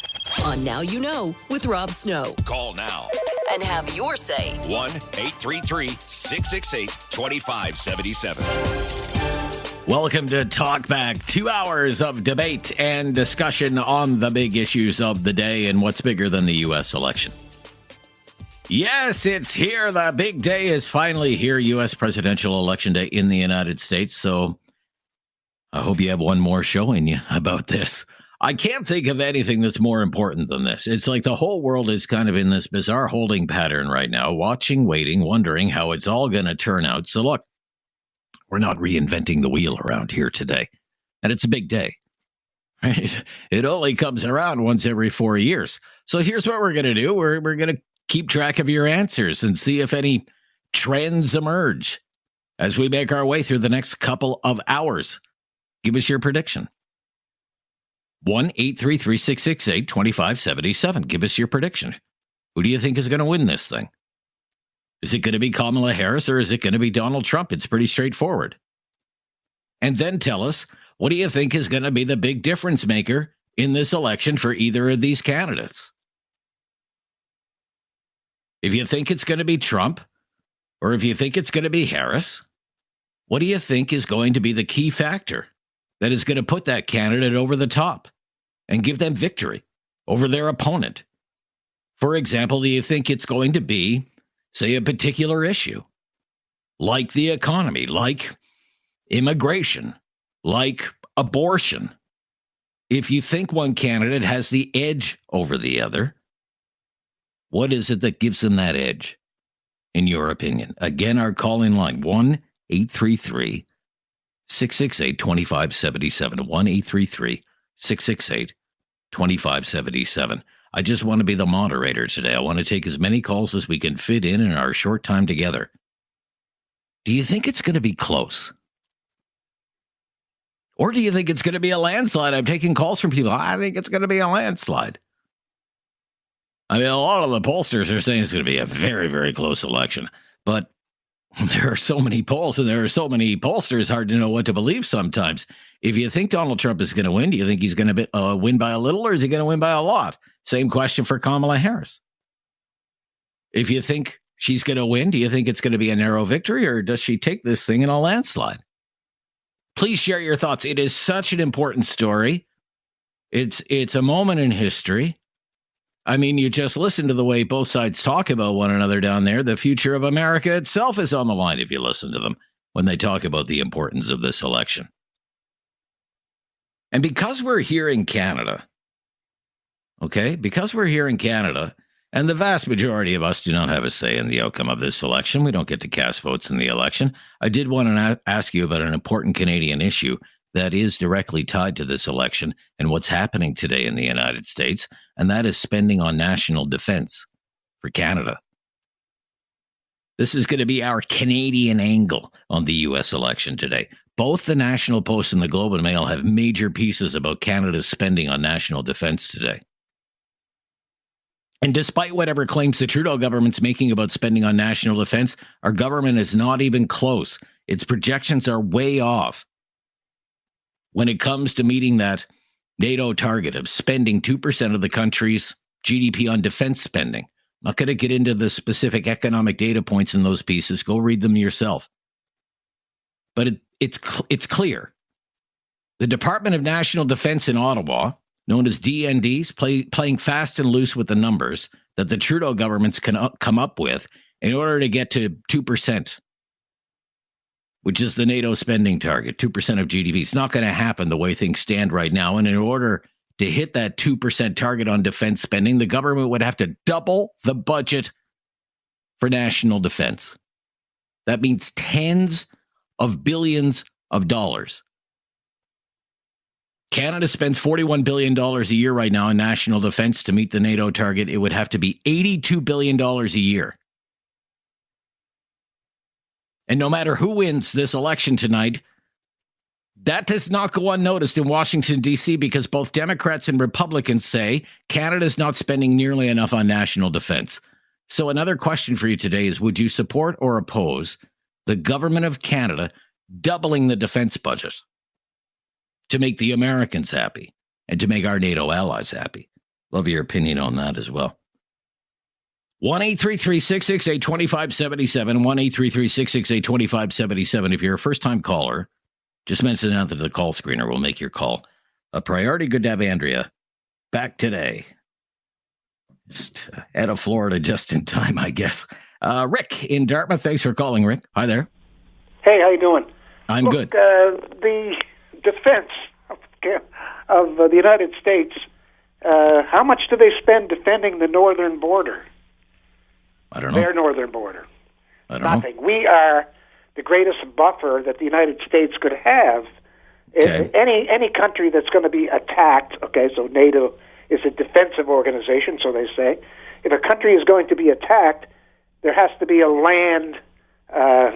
On Now You Know with Rob Snow. Call now And have your say. 1-833-668-2577. Welcome to Talk Back. 2 hours of debate and discussion on the big issues of the day and what's bigger than the U.S. election. Yes, it's here. The big day is finally here. U.S. presidential election day in the United States. So I hope you have one more showing you about this. I can't think of anything that's more important than this. It's like the whole world is kind of in this bizarre holding pattern right now, watching, waiting, wondering how it's all going to turn out. So look, we're not reinventing the wheel around here today. And it's a big day. Right? It only comes around once every 4 years. So here's what we're going to do. We're going to keep track of your answers and see if any trends emerge as we make our way through the next couple of hours. Give us your prediction. 1-833-668-2577. Give us your prediction. Who do you think is going to win this thing? Is it going to be Kamala Harris or is it going to be Donald Trump? It's pretty straightforward. And then tell us, what do you think is going to be the big difference maker in this election for either of these candidates? If you think it's going to be Trump or if you think it's going to be Harris, what do you think is going to be the key factor that is going to put that candidate over the top and give them victory over their opponent? For example, do you think it's going to be, say, a particular issue like the economy, like immigration, like abortion? If you think one candidate has the edge over the other, What is it that gives them that edge, in your opinion? Again, our call-in line, 1-833-668-2577, 1-833-668-2577. I just want to be the moderator today. I want to take as many calls as we can fit in our short time together. Do you think it's going to be close? Or do you think it's going to be a landslide? I'm taking calls from people. I think it's going to be a landslide. I mean, a lot of the pollsters are saying it's going to be a very, very close election. But there are so many polls and there are so many pollsters, hard to know what to believe sometimes. If you think Donald Trump is going to win, do you think he's going to win by a little, or is he going to win by a lot? Same question for Kamala Harris. If you think she's going to win, do you think it's going to be a narrow victory, or does she take this thing in a landslide? Please share your thoughts. It is such an important story. It's a moment in history. I mean, you just listen to the way both sides talk about one another down there. The future of America itself is on the line if you listen to them when they talk about the importance of this election. And because we're here in Canada, and the vast majority of us do not have a say in the outcome of this election. We don't get to cast votes in the election. I did want to ask you about an important Canadian issue that is directly tied to this election and what's happening today in the United States, and that is spending on national defense for Canada. This is going to be our Canadian angle on the U.S. election today. Both the National Post and the Globe and Mail have major pieces about Canada's spending on national defense today. And despite whatever claims the Trudeau government's making about spending on national defense, our government is not even close. Its projections are way off when it comes to meeting that NATO target of spending 2% of the country's GDP on defense spending. I'm not going to get into the specific economic data points in those pieces. Go read them yourself. But it's clear. The Department of National Defense in Ottawa, known as DNDs, playing fast and loose with the numbers that the Trudeau governments can come up with in order to get to 2%, which is the NATO spending target, 2% of GDP. It's not going to happen the way things stand right now. And in order to hit that 2% target on defense spending, the government would have to double the budget for national defense. That means tens of billions of dollars. Canada spends $41 billion a year right now in national defense to meet the NATO target. It would have to be $82 billion a year. And no matter who wins this election tonight, that does not go unnoticed in Washington, D.C., because both Democrats and Republicans say Canada's not spending nearly enough on national defense. So another question for you today is, would you support or oppose the government of Canada doubling the defense budget to make the Americans happy and to make our NATO allies happy? Love your opinion on that as well. 1-833-668-2577, 1-833-668-2577. If you're a first-time caller, just mention that the call screener will make your call a priority. Good to have Andrea back today. Just out of Florida just in time, I guess. Rick in Dartmouth, thanks for calling, Rick. Hi there. Hey, how you doing? I'm good. The defense of the United States, how much do they spend defending the northern border? I don't know. Their northern border. I don't Nothing. We are the greatest buffer that the United States could have. Okay. Any country that's going to be attacked, okay, so NATO is a defensive organization, so they say. If a country is going to be attacked, there has to be a there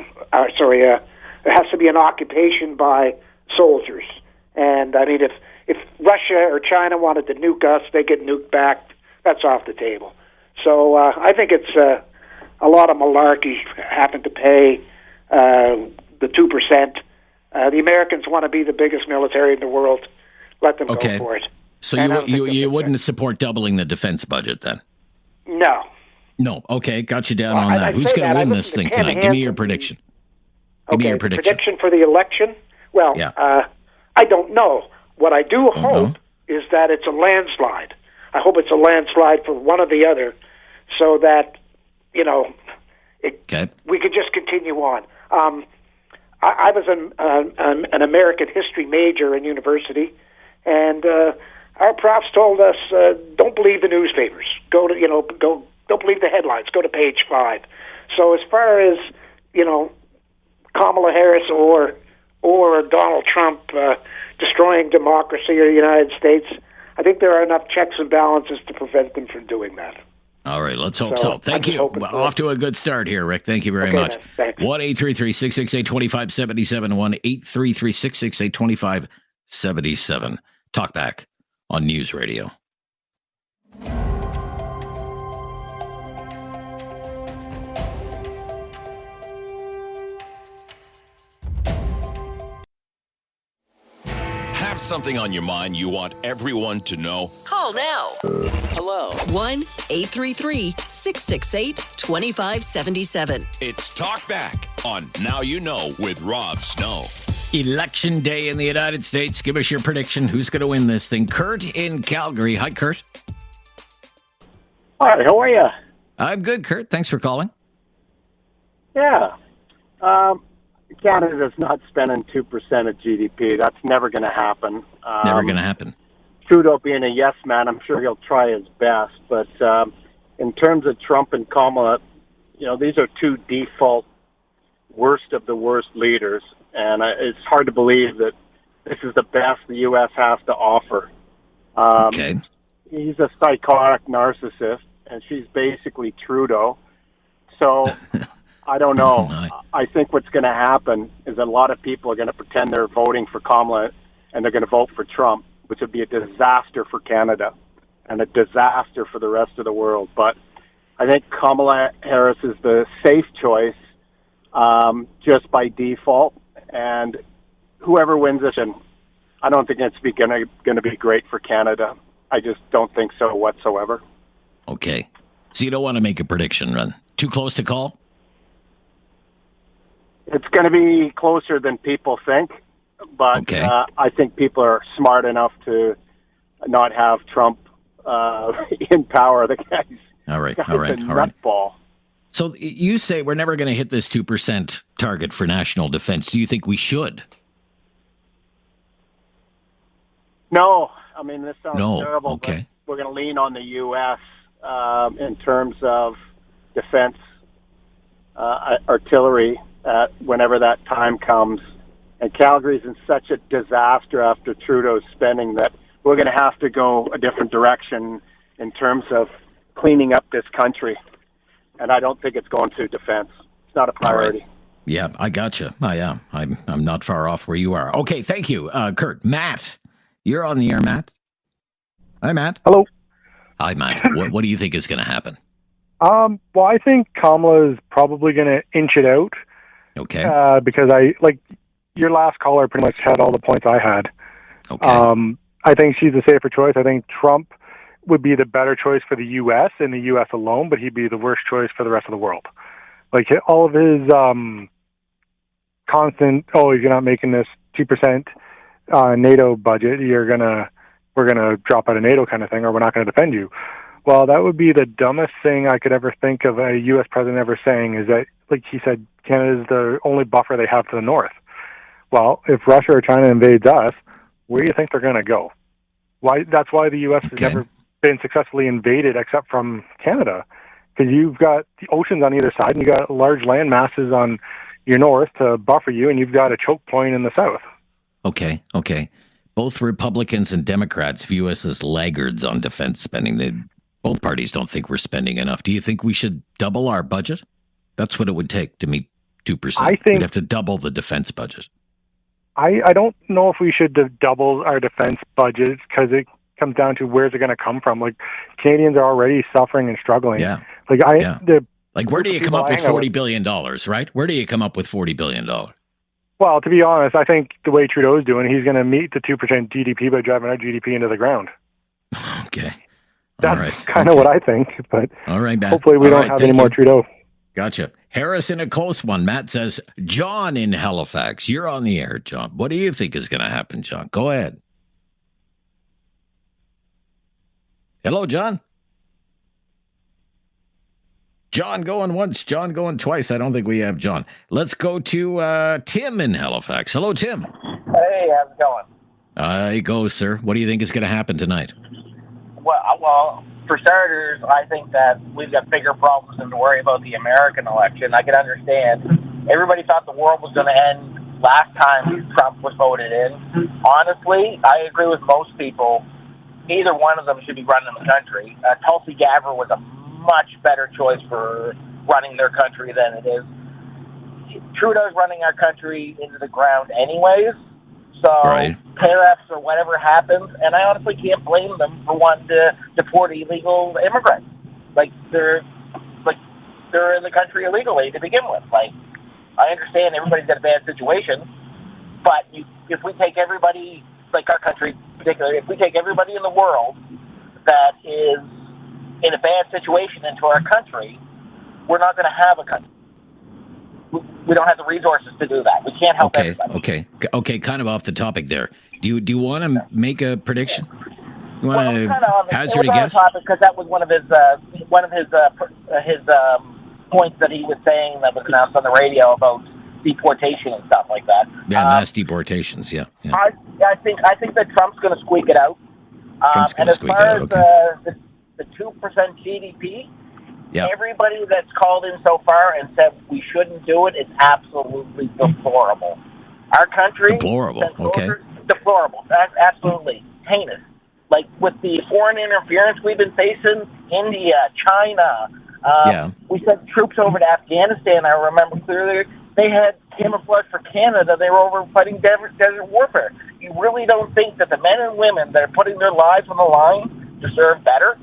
has to be an occupation by soldiers. And, I mean, if Russia or China wanted to nuke us, they get nuked back. That's off the table. So I think it's a lot of malarkey having to pay the 2%. The Americans want to be the biggest military in the world. Let them go for it. So you wouldn't support doubling the defense budget then? No. No. Okay, got you down on that. Who's going to win this thing tonight? Give me your prediction. Give me your prediction. Prediction for the election? Well, I don't know. What I do hope is that it's a landslide. I hope it's a landslide for one or the other, so that we could just continue on. I was an American history major in university, and our profs told us, don't believe the newspapers. Go Don't believe the headlines. Go to page 5. So as far as, Kamala Harris or Donald Trump destroying democracy or the United States, I think there are enough checks and balances to prevent them from doing that. All right, let's hope so. Thank you. Off to a good start here, Rick. Thank you very much. 1-833-668-2577. 1-833-668-2577. Talk back on News Radio. Have something on your mind you want everyone to know? Call now. Hello. 1-833-668-2577. It's Talk Back on Now You Know with Rob Snow. Election day in the United States. Give us your prediction. Who's going to win this thing? Kurt in Calgary. Hi, Kurt. Hi, how are you? I'm good, Kurt. Thanks for calling. Yeah. Canada's not spending 2% of GDP. That's never going to happen. Never going to happen. Trudeau being a yes man, I'm sure he'll try his best. But in terms of Trump and Kamala, these are two default worst of the worst leaders. And it's hard to believe that this is the best the U.S. has to offer. Okay. He's a psychotic narcissist, and she's basically Trudeau. So I don't know. I think what's going to happen is a lot of people are going to pretend they're voting for Kamala, and they're going to vote for Trump, which would be a disaster for Canada and a disaster for the rest of the world. But I think Kamala Harris is the safe choice just by default. And whoever wins this, and I don't think it's going to be great for Canada. I just don't think so whatsoever. Okay. So you don't want to make a prediction, Run? Too close to call? It's going to be closer than people think, but okay. I think people are smart enough to not have Trump in power. The guy's all right. Nutball. So you say we're never going to hit this 2% target for national defense. Do you think we should? No. I mean, this sounds terrible. Okay. But we're going to lean on the U.S. In terms of defense artillery whenever that time comes. And Calgary's in such a disaster after Trudeau's spending that we're going to have to go a different direction in terms of cleaning up this country. And I don't think it's going to defense. It's not a priority. Right. Yeah, I gotcha. I am. I'm not far off where you are. Okay, thank you, Kurt. Matt, you're on the air, Matt. Hi, Matt. Hello. Hi, Matt. What do you think is going to happen? Well, I think Kamala is probably going to inch it out. Okay. Because your last caller pretty much had all the points I had. Okay. I think she's a safer choice. I think Trump would be the better choice for the U.S. and the U.S. alone, but he'd be the worst choice for the rest of the world. Like all of his constant, you're not making this 2% NATO budget. We're gonna drop out of NATO kind of thing, or we're not going to defend you. Well, that would be the dumbest thing I could ever think of a U.S. president ever saying. Is that, like he said, Canada is the only buffer they have to the north. Well, if Russia or China invades us, where do you think they're going to go? Why? That's why the U.S. has never been successfully invaded except from Canada, because you've got the oceans on either side and you've got large land masses on your north to buffer you, and you've got a choke point in the south. Okay. Both Republicans and Democrats view us as laggards on defense spending. Both parties don't think we're spending enough. Do you think we should double our budget? That's what it would take to meet 2%. We'd have to double the defense budget. I don't know if we should double our defense budget, because it comes down to where's it going to come from. Like, Canadians are already suffering and struggling. Yeah. Where do you come up with $40 billion, right? Where do you come up with $40 billion? Well, to be honest, I think the way Trudeau's doing, he's going to meet the 2% GDP by driving our GDP into the ground. Okay. That's kind of what I think, but all right, Matt. Hopefully we don't have any more Trudeau. Gotcha. Harris in a close one. Matt says, John in Halifax. You're on the air, John. What do you think is going to happen, John? Go ahead. Hello, John. John going once, John going twice. I don't think we have John. Let's go to Tim in Halifax. Hello, Tim. Hey, how's it going? It goes, sir. What do you think is going to happen tonight? Well, for starters, I think that we've got bigger problems than to worry about the American election. I can understand. Everybody thought the world was going to end last time Trump was voted in. Honestly, I agree with most people. Neither one of them should be running the country. Tulsi Gabbard was a much better choice for running their country than it is. Trudeau's running our country into the ground anyways. So tariffs or whatever happens, and I honestly can't blame them for wanting to deport illegal immigrants. They're in the country illegally to begin with. I understand everybody's got a bad situation, but if we take everybody, like our country particularly, if we take everybody in the world that is in a bad situation into our country, we're not going to have a country. We don't have the resources to do that. We can't help everybody. Okay. Kind of off the topic there. Do you want to make a prediction? You want to hazard a guess? Because that was one of his points that he was saying that was announced on the radio about deportation and stuff like that. Yeah, mass deportations. Yeah. I think that Trump's going to squeak it out. And as far as the 2% GDP. Yeah. Everybody that's called in so far and said we shouldn't do it is absolutely deplorable. Our country... Deplorable, okay. Deplorable. That's absolutely heinous. With the foreign interference we've been facing, India, China, we sent troops over to Afghanistan, I remember clearly. They had camouflage for Canada. They were over fighting desert warfare. You really don't think that the men and women that are putting their lives on the line deserve better?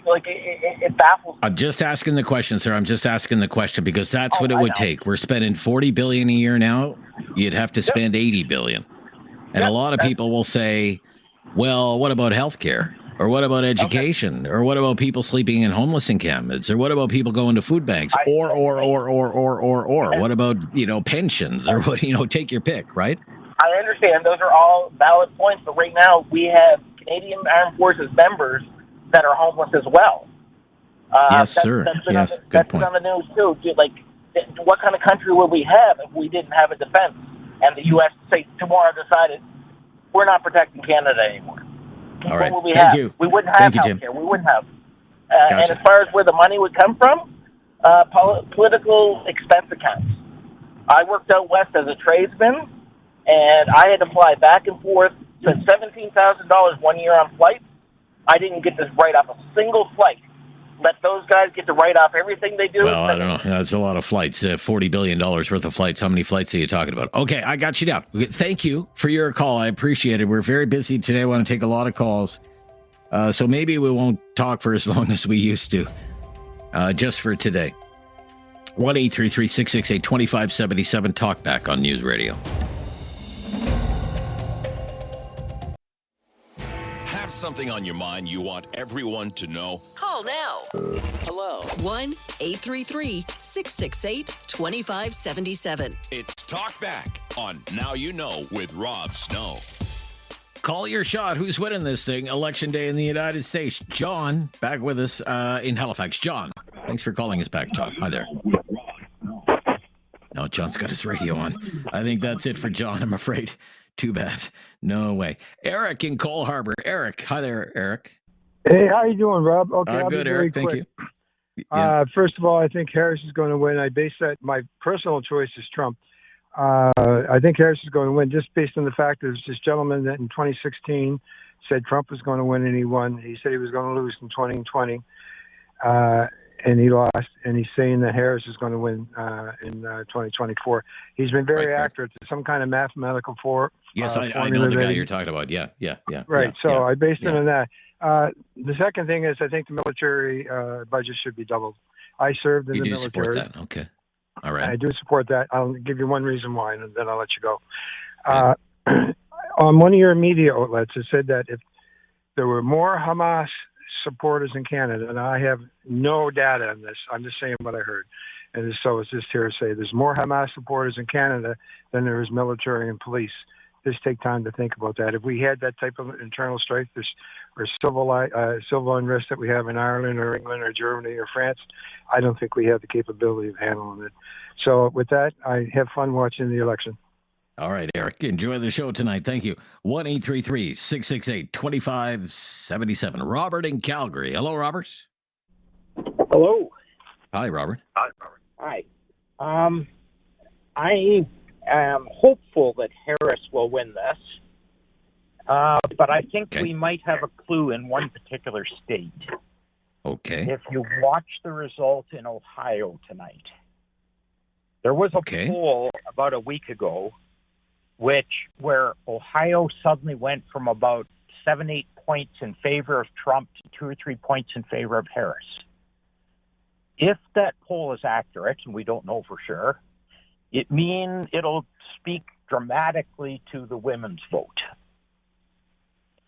It baffles me. I'm just asking the question, sir. I'm just asking the question because that's what it would take. We're spending $40 billion a year now. You'd have to spend $80 billion. And a lot of people will say, well, what about healthcare? Or what about education? Or what about people sleeping in homeless encampments? Or what about people going to food banks? Or. What about, pensions? Or what, take your pick, right? I understand. Those are all valid points. But right now, we have Canadian Armed Forces members that are homeless as well. Yes, sir. Yes, good point. That's on the news, too. What kind of country would we have if we didn't have a defense and the U.S., say, tomorrow decided we're not protecting Canada anymore? All right. What would we Thank have? you. We wouldn't have health care. We wouldn't have. And as far as where the money would come from, political expense accounts. I worked out west as a tradesman, and I had to fly back and forth, spent $17,000 one year on flights. I didn't get to write off a single flight. Let those guys get to write off everything they do. Well, I don't know. That's a lot of flights. $40 billion worth of flights. How many flights are you talking about? Okay, I got you down. Thank you for your call. I appreciate it. We're very busy today. I want to take a lot of calls. So maybe we won't talk for as long as we used to. Just for today. 1-833-668-2577. Talk back on News Radio. Something on your mind you want everyone to know? Call now. Hello. 1-833-668-2577. It's Talk Back on Now You Know with Rob Snow. Call your shot. Who's winning this thing? Election day in the United States. John, back with us in Halifax. John, thanks for calling us back, John. Hi there. No, John's got his radio on. I think that's it for John, I'm afraid. Too bad. No way. Eric in Cole Harbor. Eric. Hi there, Eric. Hey, how you doing, Rob? Okay, I'm good, Eric. Thank you. First of all, I think Harris is going to win. I base that, my personal choice is Trump. I think Harris is going to win just based on the fact that there's this gentleman that in 2016 said Trump was going to win and he won. He said he was going to lose in 2020 and he lost. And he's saying that Harris is going to win in 2024. He's been very accurate to some kind of mathematical Yes, I know the guy you're talking about. Yeah. Right. So I based it on that. The second thing is I think the military budget should be doubled. I served in the military. You do support that? Okay. All right. I do support that. I'll give you one reason why, and then I'll let you go. On one of your media outlets, it said that if there were more Hamas supporters in Canada, and I have no data on this, I'm just saying what I heard. And so it's just here to say there's more Hamas supporters in Canada than there is military and police. Just take time to think about that. If we had that type of internal strife or civil unrest that we have in Ireland or England or Germany or France, I don't think we have the capability of handling it. So with that, I have fun watching the election. All right, Eric. Enjoy the show tonight. Thank you. 1-833-668-2577. Robert in Calgary. Hello, Robert. Hello. Hi, Robert. Hi. I am hopeful that Harris will win this, but I think we might have a clue in one particular state. Okay. If you watch the result in Ohio tonight, there was a poll about a week ago where Ohio suddenly went from about 7-8 points in favor of Trump to 2 or 3 points in favor of Harris. If that poll is accurate, and we don't know for sure, it means it'll speak dramatically to the women's vote.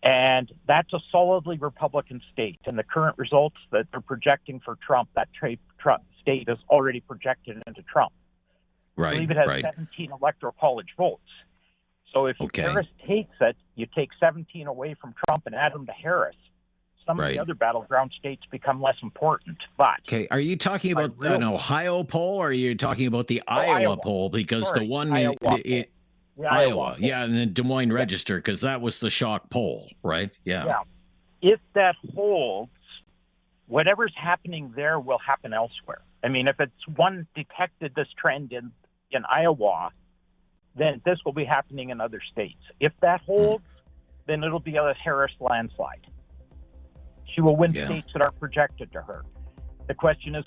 And that's a solidly Republican state. And the current results that they're projecting for Trump, that Trump state is already projected into Trump. Right, I believe it has 17 electoral college votes. So if Harris takes it, you take 17 away from Trump and add them to Harris. Some of the other battleground states become less important. But are you talking about an Ohio poll, or are you talking about the Iowa poll? Because the one Iowa, and the Des Moines Register, because that was the shock poll, right? Yeah. If that holds, whatever's happening there will happen elsewhere. I mean, if it's one detected this trend in Iowa, then this will be happening in other states. If that holds, then it'll be a Harris landslide. She will win states that are projected to her. The question is,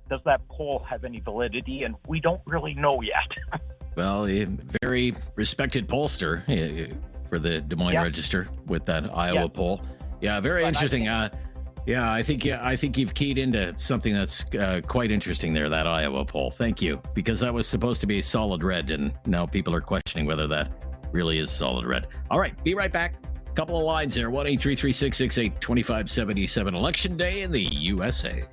does that poll have any validity? And we don't really know yet. Well, a very respected pollster for the Des Moines Register with that Iowa poll. Yeah, very interesting. I think you've keyed into something that's quite interesting there, that Iowa poll. Thank you, because that was supposed to be solid red, and now people are questioning whether that really is solid red. All right, be right back. Couple of lines there. 1-833-668-2577. Election Day in the USA.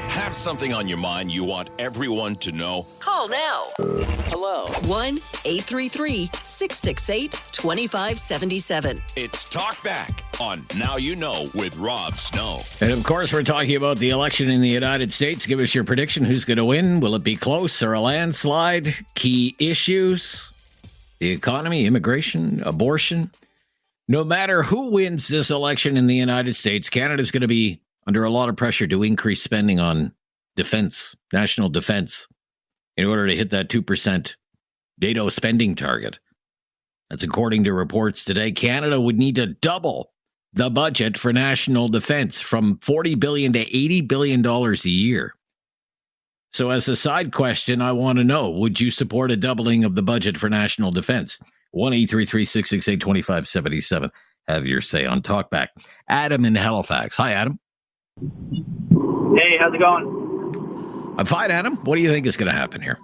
Have something on your mind you want everyone to know? Call now. Hello. 1-833-668-2577. It's Talk Back on Now You Know with Rob Snow. And of course, we're talking about the election in the United States. Give us your prediction. Who's going to win? Will it be close or a landslide? Key issues, the economy, immigration, abortion. No matter who wins this election in the United States, Canada's going to be under a lot of pressure to increase spending on defense, national defense, in order to hit that 2% NATO spending target. That's according to reports today. Canada would need to double the budget for national defense from $40 billion to $80 billion a year. So as a side question, I want to know, would you support a doubling of the budget for national defense? 1-833-668-2577. Have your say on Talkback. Adam in Halifax. Hi, Adam. Hey, how's it going? I'm fine, Adam. What do you think is going to happen here?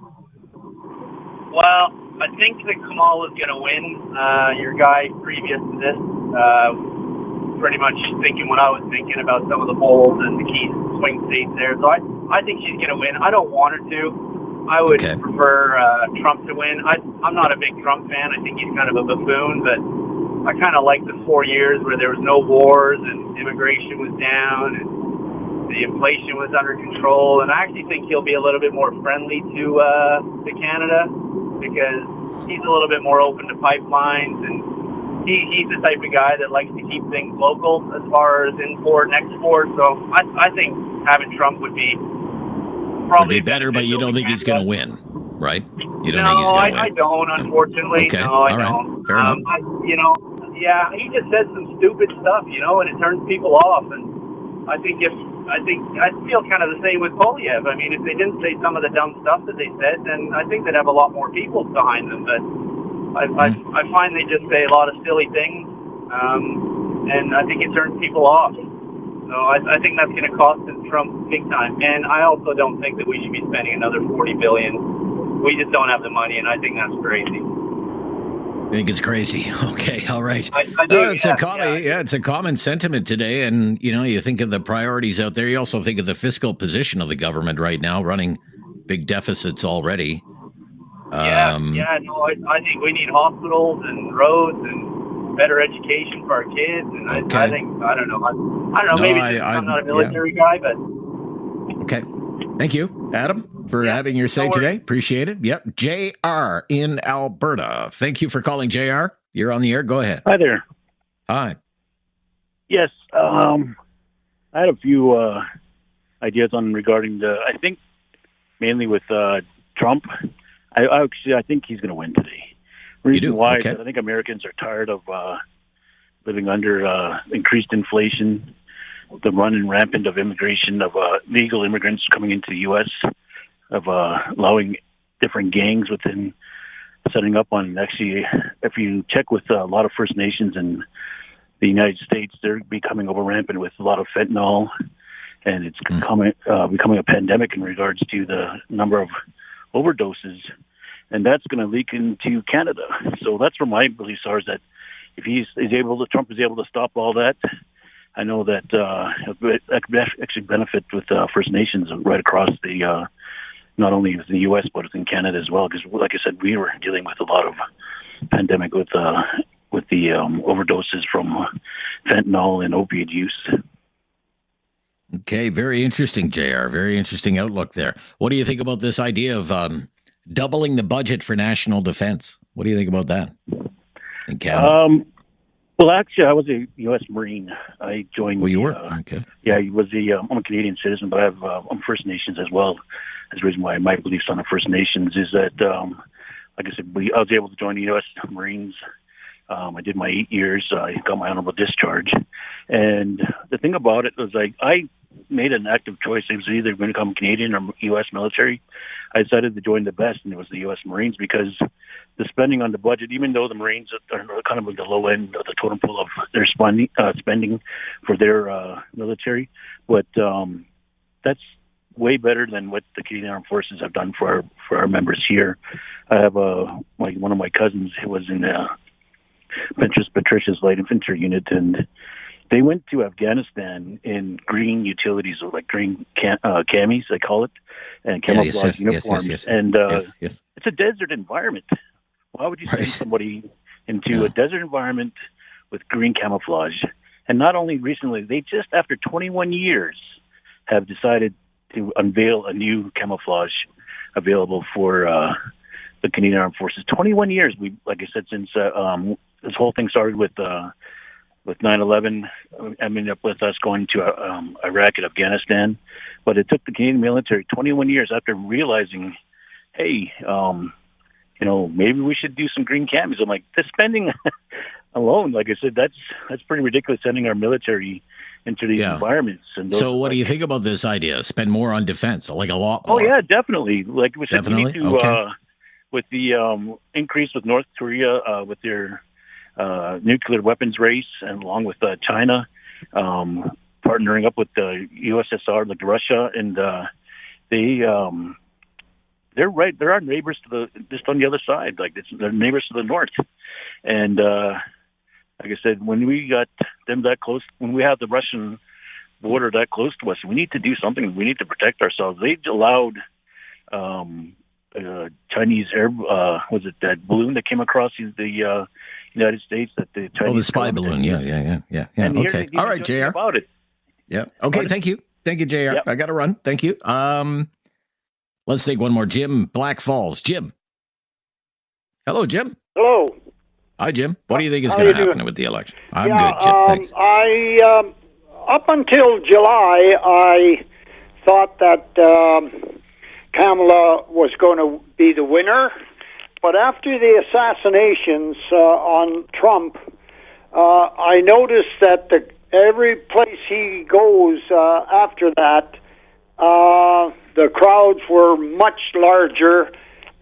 Well, I think that Kamala's going to win. Your guy previous to this, pretty much thinking what I was thinking about some of the polls and the key swing states there. So I think she's going to win. I don't want her to. I would prefer Trump to win. I'm not a big Trump fan. I think he's kind of a buffoon, but I kind of like the 4 years where there was no wars and immigration was down and the inflation was under control. And I actually think he'll be a little bit more friendly to Canada because he's a little bit more open to pipelines, and he's the type of guy that likes to keep things local as far as import and export. So I think having Trump would be probably better, but you don't think he's going to win, right? You don't think he's going to win? I don't, unfortunately. Okay. No, I all right. don't. Fair enough. He just says some stupid stuff, and it turns people off. And I feel kind of the same with Polyev. I mean, if they didn't say some of the dumb stuff that they said, then I think they'd have a lot more people behind them. But I find they just say a lot of silly things, and I think it turns people off. So I think that's going to cost Trump big time. And I also don't think that we should be spending another $40 billion. We just don't have the money, and I think that's crazy. I think it's crazy. Okay, all right. I do, it's a common sentiment today, and you think of the priorities out there. You also think of the fiscal position of the government right now, running big deficits already. I think we need hospitals and roads and better education for our kids. And I think, I don't know, maybe I'm not a military guy, but. Okay. Thank you, Adam, for having your say today. Appreciate it. Yep. JR in Alberta. Thank you for calling, JR. You're on the air. Go ahead. Hi there. Hi. Yes. I had a few ideas on regarding I think mainly with Trump. I think he's going to win today. Reason why is that I think Americans are tired of living under increased inflation, the running rampant of immigration, of legal immigrants coming into the U.S., of allowing different gangs within setting up on. Actually, if you check with a lot of First Nations in the United States, they're becoming over rampant with a lot of fentanyl, and it's becoming a pandemic in regards to the number of overdoses, and that's going to leak into Canada. So that's where my beliefs are, is that if Trump is able to stop all that, I know that that could actually benefit with First Nations right across the, not only within the U.S., but within Canada as well. Because, like I said, we were dealing with a lot of pandemic with the overdoses from fentanyl and opiate use. Okay, very interesting, JR. Very interesting outlook there. What do you think about this idea of doubling the budget for national defense? What do you think about that in Canada? Well, actually, I was a U.S. Marine. I joined. Well, you were? Okay. Yeah, I'm a Canadian citizen, but I'm First Nations as well. That's the reason why my beliefs on the First Nations is that, like I said, I was able to join the U.S. Marines. I did my 8 years. I got my honorable discharge. And the thing about it was, I made an active choice. It was either going to become Canadian or U.S. military. I decided to join the best, and it was the U.S. Marines, because the spending on the budget, even though the Marines are kind of at the low end of the totem pole of their spending for their military, but that's way better than what the Canadian Armed Forces have done for our members here. I have one of my cousins who was in Patricia's Light Infantry Unit, and they went to Afghanistan in green utilities, or like green camis, they call it, and camouflage uniforms. Yes. And it's a desert environment. Why would you send somebody into a desert environment with green camouflage? And not only recently, they just, after 21 years, have decided to unveil a new camouflage available for the Canadian Armed Forces. 21 years, like I said, since this whole thing started with 9/11, ending up with us going to Iraq and Afghanistan. But it took the Canadian military 21 years after realizing, hey, maybe we should do some green camis. I'm like, the spending alone, like I said, that's pretty ridiculous, sending our military into these environments. And so what do you think about this idea? Spend more on defense, like a lot more? Oh, yeah, definitely. Like we said, we need to, with the increase with North Korea, with their nuclear weapons race, and along with China, partnering up with the USSR, like Russia, and they're right. They're our neighbors just on the other side. Like they're neighbors to the north. And like I said, when we got them that close, when we have the Russian border that close to us, we need to do something. We need to protect ourselves. They allowed Chinese air, was it that balloon that came across the United States? That the Chinese the spy balloon. Yeah. And okay. All right, JR. About it. Yeah. Okay. Thank you, JR. Yep. I got to run. Thank you. Let's take one more. Jim, Black Falls. Jim. Hello, Jim. Hello. Hi, Jim. What do you think is going to happen with the election? I'm good, Jim. Thanks. Up until July, I thought that Kamala was going to be the winner. But after the assassinations on Trump, I noticed that every place he goes after that, the crowds were much larger,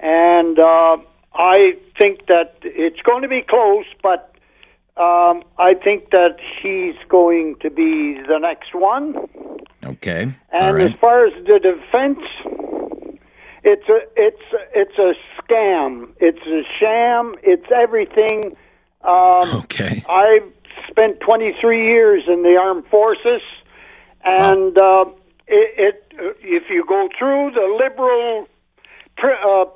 and I think that it's going to be close, but I think that he's going to be the next one. Okay. And as far as the defense, it's a scam. It's a sham. It's everything. Okay. I've spent 23 years in the armed forces, and if you go through the liberal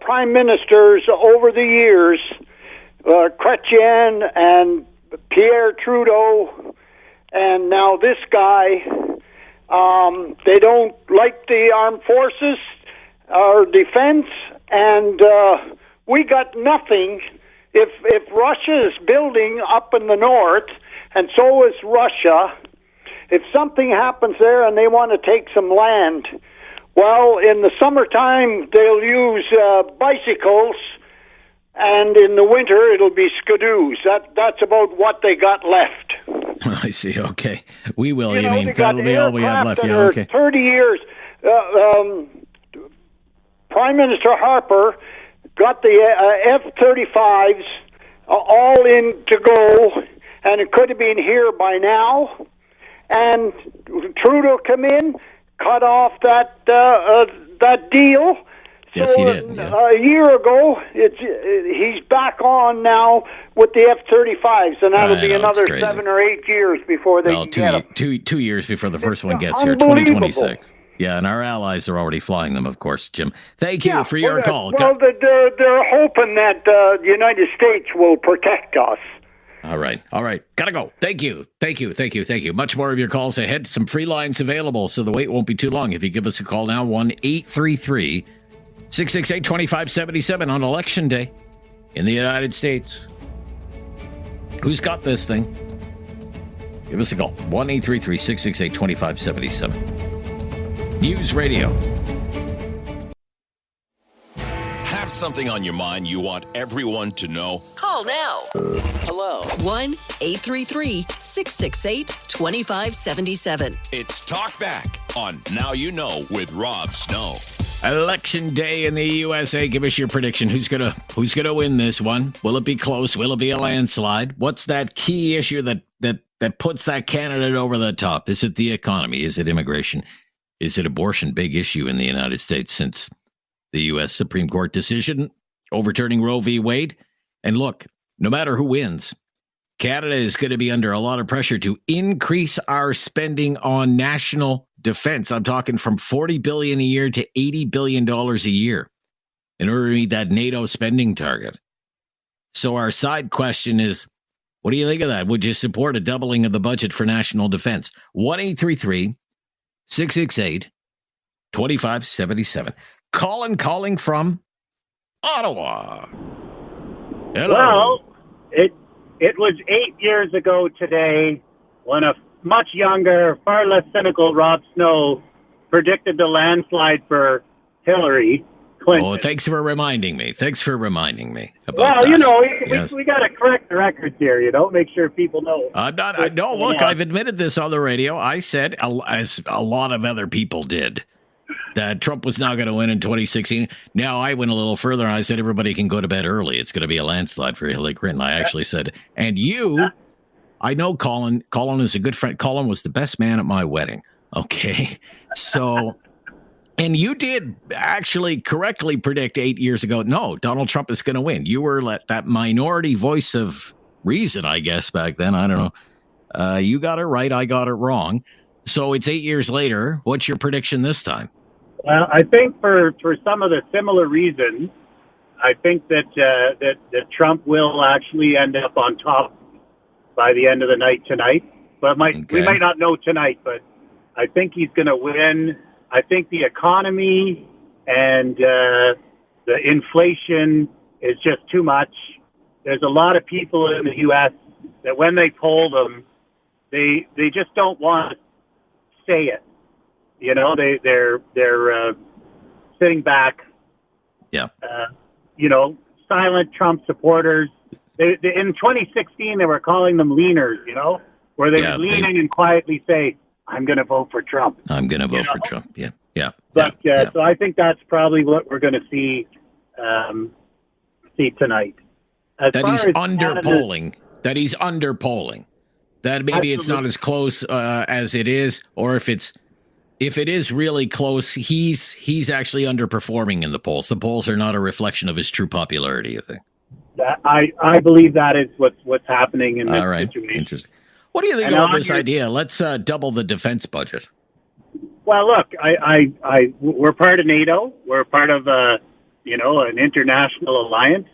prime ministers over the years, Chrétien and Pierre Trudeau, and now this guy. They don't like the armed forces or defense, and we got nothing. If Russia is building up in the north, and so is Russia, if something happens there and they want to take some land, well, in the summertime they'll use bicycles, and in the winter it'll be skidoos. That's about what they got left. I see. Okay. We will. You mean that'll be all we have left? Yeah. Okay. 30 years. Prime Minister Harper got the F-35s all in to go, and it could have been here by now. And Trudeau come in, cut off that deal. Yes, he did. Yeah. A year ago, he's back on now with the F-35s, and that'll be another 7 or 8 years before they can get them. 2 years before the first one gets here, 2026. Yeah, and our allies are already flying them, of course, Jim. Thank you for your call. Well, they're hoping that the United States will protect us. All right. Gotta go. Thank you. Much more of your calls ahead. Some free lines available, so the wait won't be too long. If you give us a call now, 1-833-668-2577 on Election Day in the United States. Who's got this thing? Give us a call. 1-833-668-2577. News Radio. Have something on your mind you want everyone to know? Call now. Hello. 1-833-668-2577. It's Talk Back on Now You Know with Rob Snow. Election day in the USA. Give us your prediction. Who's gonna win this one? Will it be close? Will it be a landslide? What's that key issue that puts that candidate over the top? Is it the economy? Is it immigration? Is it abortion? Big issue in the United States since the U.S. Supreme Court decision overturning Roe v. Wade. And look, no matter who wins, Canada is going to be under a lot of pressure to increase our spending on national defense. I'm talking from $40 billion a year to $80 billion a year in order to meet that NATO spending target. So our side question is, what do you think of that? Would you support a doubling of the budget for national defense? 1-833-668-2577. Colin calling from Ottawa. Hello. Well, it was 8 years ago today when a much younger, far less cynical Rob Snow predicted the landslide for Hillary Clinton. Oh, thanks for reminding me. About well, that. Yes. we got to correct the records here, make sure people know. Look, I've admitted this on the radio. I said, as a lot of other people did, that Trump was not going to win in 2016. Now I went a little further and I said everybody can go to bed early. It's going to be a landslide for Hillary Clinton. I actually said, and you, I know Colin. Colin is a good friend. Colin was the best man at my wedding. Okay. So, and you did actually correctly predict 8 years ago, no, Donald Trump is going to win. You were that minority voice of reason, I guess, back then. I don't know. You got it right. I got it wrong. So it's 8 years later. What's your prediction this time? Well, I think for some of the similar reasons, I think that Trump will actually end up on top by the end of the night tonight. But we might not know tonight, but I think he's going to win. I think the economy and the inflation is just too much. There's a lot of people in the U.S. that when they poll them, they just don't want to say it. They're sitting back. Yeah. Silent Trump supporters. In 2016, they were calling them leaners. Where they would lean in and quietly say, "I'm going to vote for Trump." I'm going to vote for Trump. Yeah. But so I think that's probably what we're going to see tonight. That he's underpolling. That maybe it's not as close as it is, or if it is really close, he's actually underperforming in the polls. The polls are not a reflection of his true popularity, I think. I believe that is what's happening in this situation. Interesting. What do you think about this idea? Let's double the defense budget. Well, look, we're part of NATO. We're part of an international alliance.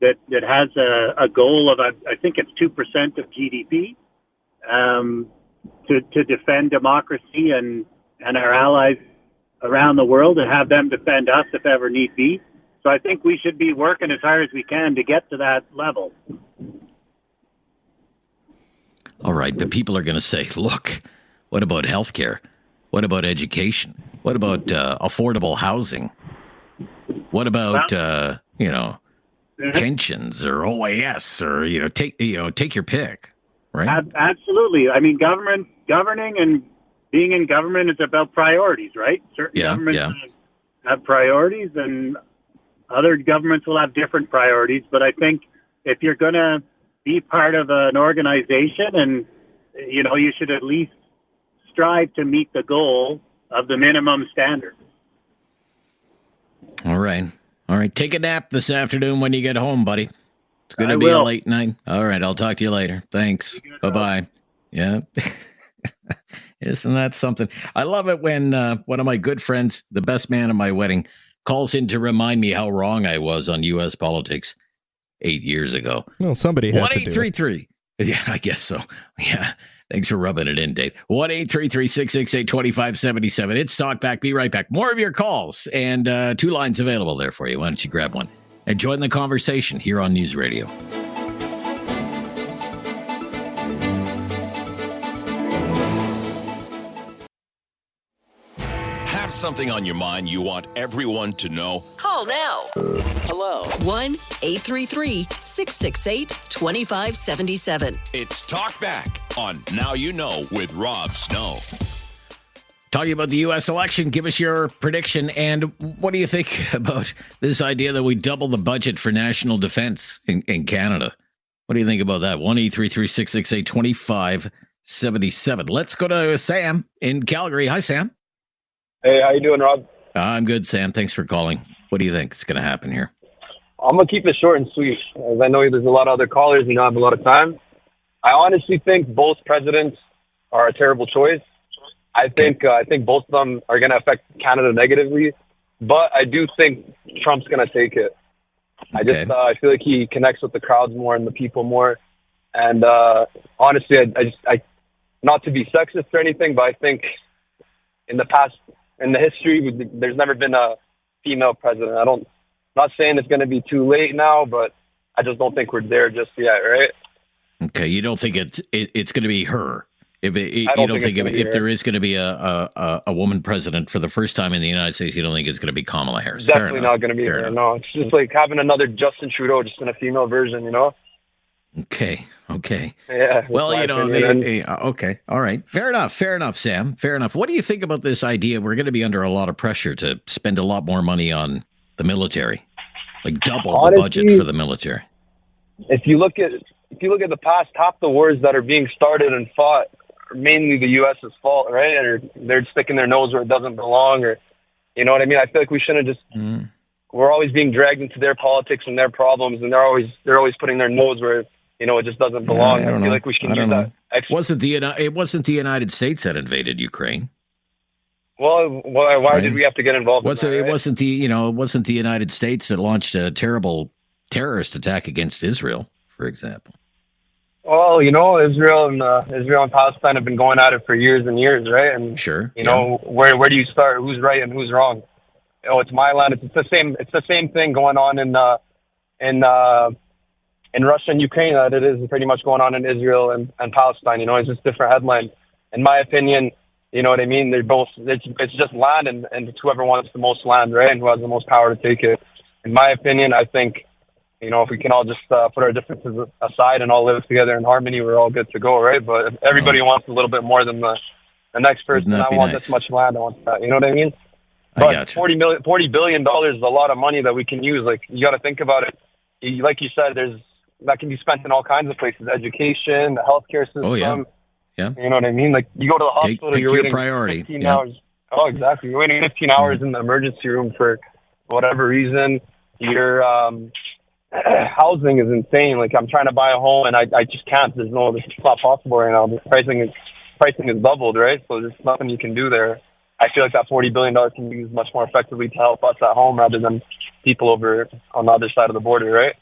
that has a goal of, I think it's 2% of GDP, to defend democracy and our allies around the world, and have them defend us if ever need be. So I think we should be working as hard as we can to get to that level. All right, but people are going to say, look, what about healthcare? What about education? What about affordable housing? What about pensions or OAS or take your pick, right? Absolutely. I mean, governing and being in government is about priorities, right? Certain governments have priorities, and other governments will have different priorities. But I think if you're going to be part of an organization, and you should at least strive to meet the goal of the minimum standard. All right. Take a nap this afternoon when you get home, buddy. It's going to be a late night. All right. I'll talk to you later. Thanks. Bye-bye. Yeah. Isn't that something? I love it when one of my good friends, the best man at my wedding, calls in to remind me how wrong I was on U.S. politics 8 years ago. Well, somebody had to do it. 1-833. Yeah, I guess so. Yeah. Thanks for rubbing it in, Dave. 1-833-668-2577. It's Talk Back. Be right back. More of your calls, and 2 lines available there for you. Why don't you grab one and join the conversation here on News Radio. Have something on your mind you want everyone to know? Call now. Hello. 1-833-668-2577. It's Talk Back on Now You Know with Rob Snow. Talking about the U.S. election, give us your prediction. And what do you think about this idea that we double the budget for national defense in Canada? What do you think about that? 1-833-668-2577. Let's go to Sam in Calgary. Hi, Sam. Hey, how you doing, Rob? I'm good, Sam. Thanks for calling. What do you think is going to happen here? I'm going to keep it short and sweet, as I know there's a lot of other callers and you don't have a lot of time. I honestly think both presidents are a terrible choice. I think both of them are going to affect Canada negatively, but I do think Trump's going to take it. I feel like he connects with the crowds more and the people more. And honestly, I not to be sexist or anything, but I think in the history, there's never been a female president. Not saying it's going to be too late now, but I just don't think we're there just yet, right? Okay, you don't think it's going to be her? If there is going to be a woman president for the first time in the United States, you don't think it's going to be Kamala Harris? Definitely not going to be her. No, it's just like having another Justin Trudeau, just in a female version, Okay. Yeah. Well, okay. All right. Fair enough, Sam. Fair enough. What do you think about this idea? We're going to be under a lot of pressure to spend a lot more money on the military, like double the budget for the military. If you look at the past, half the wars that are being started and fought are mainly the U.S.'s fault, right? Or they're sticking their nose where it doesn't belong, or you know what I mean? I feel like we shouldn't just. We're always being dragged into their politics and their problems, and they're always putting their nose where it just doesn't belong. I feel like we should use that. It wasn't the United States that invaded Ukraine. Well, why did we have to get involved? It wasn't the United States that launched a terrible terrorist attack against Israel, for example. Well, Israel and Palestine have been going at it for years and years, right? And sure, where do you start? Who's right and who's wrong? It's my land. It's the same thing going on in Russia and Ukraine that it is pretty much going on in Israel and Palestine. It's just different headlines. In my opinion, you know what I mean? They're both. It's just land, and it's whoever wants the most land, right? And who has the most power to take it. In my opinion, I think, if we can all just put our differences aside and all live together in harmony, we're all good to go, right? But if everybody wants a little bit more than the next person, I want this much land. I want that. You know what I mean? But $40 billion is a lot of money that we can use. Like, you got to think about it. Like you said, that can be spent in all kinds of places: education, the healthcare system. Oh yeah. You know what I mean? Like, you go to the hospital, you're waiting 15 hours. Oh, exactly. You're waiting 15 hours in the emergency room for whatever reason. Your housing is insane. Like, I'm trying to buy a home and I just can't. It's not possible right now. The pricing is doubled, right? So there's nothing you can do there. I feel like that $40 billion can be used much more effectively to help us at home rather than people over on the other side of the border, right?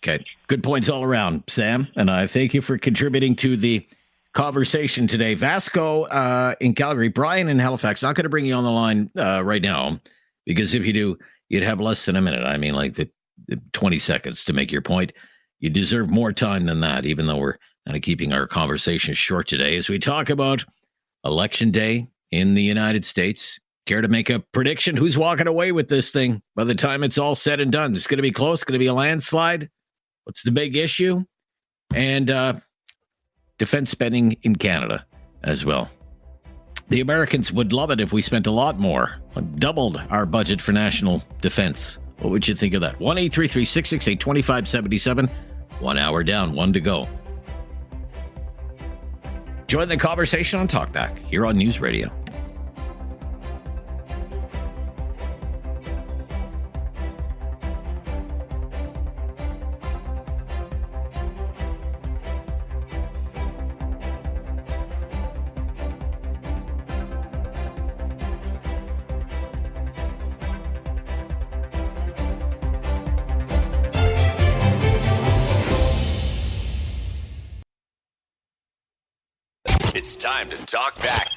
Okay. Good points all around, Sam. And I thank you for contributing to the conversation today. Vasco in Calgary, Brian in Halifax. Not going to bring you on the line right now, because if you do, you'd have less than a minute. I mean, like the 20 seconds to make your point. You deserve more time than that, even though we're kind of keeping our conversation short today as we talk about Election Day in the United States. Care to make a prediction? Who's walking away with this thing by the time it's all said and done? It's going to be close. Going to be a landslide. What's the big issue? And defense spending in Canada as well. The Americans would love it if we spent a lot more, doubled our budget for national defense. What would you think of that? 1-833-668-2577. 1 hour down, 1 to go. Join the conversation on Talkback here on News Radio. It's time to talk back.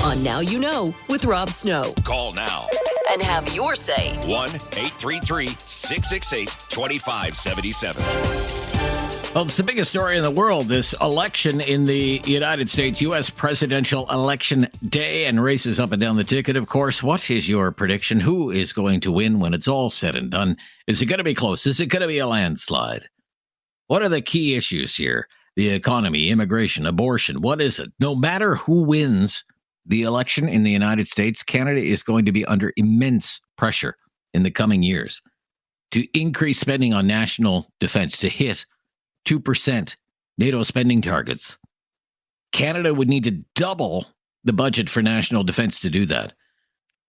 On Now You Know with Rob Snow. Call now. And have your say. 1-833-668-2577. Well, it's the biggest story in the world, this election in the United States, U.S. presidential election day, and races up and down the ticket, of course. What is your prediction? Who is going to win when it's all said and done? Is it going to be close? Is it going to be a landslide? What are the key issues here? The economy, immigration, abortion. What is it? No matter who wins the election in the United States, Canada is going to be under immense pressure in the coming years to increase spending on national defense, to hit 2% NATO spending targets. Canada would need to double the budget for national defense to do that.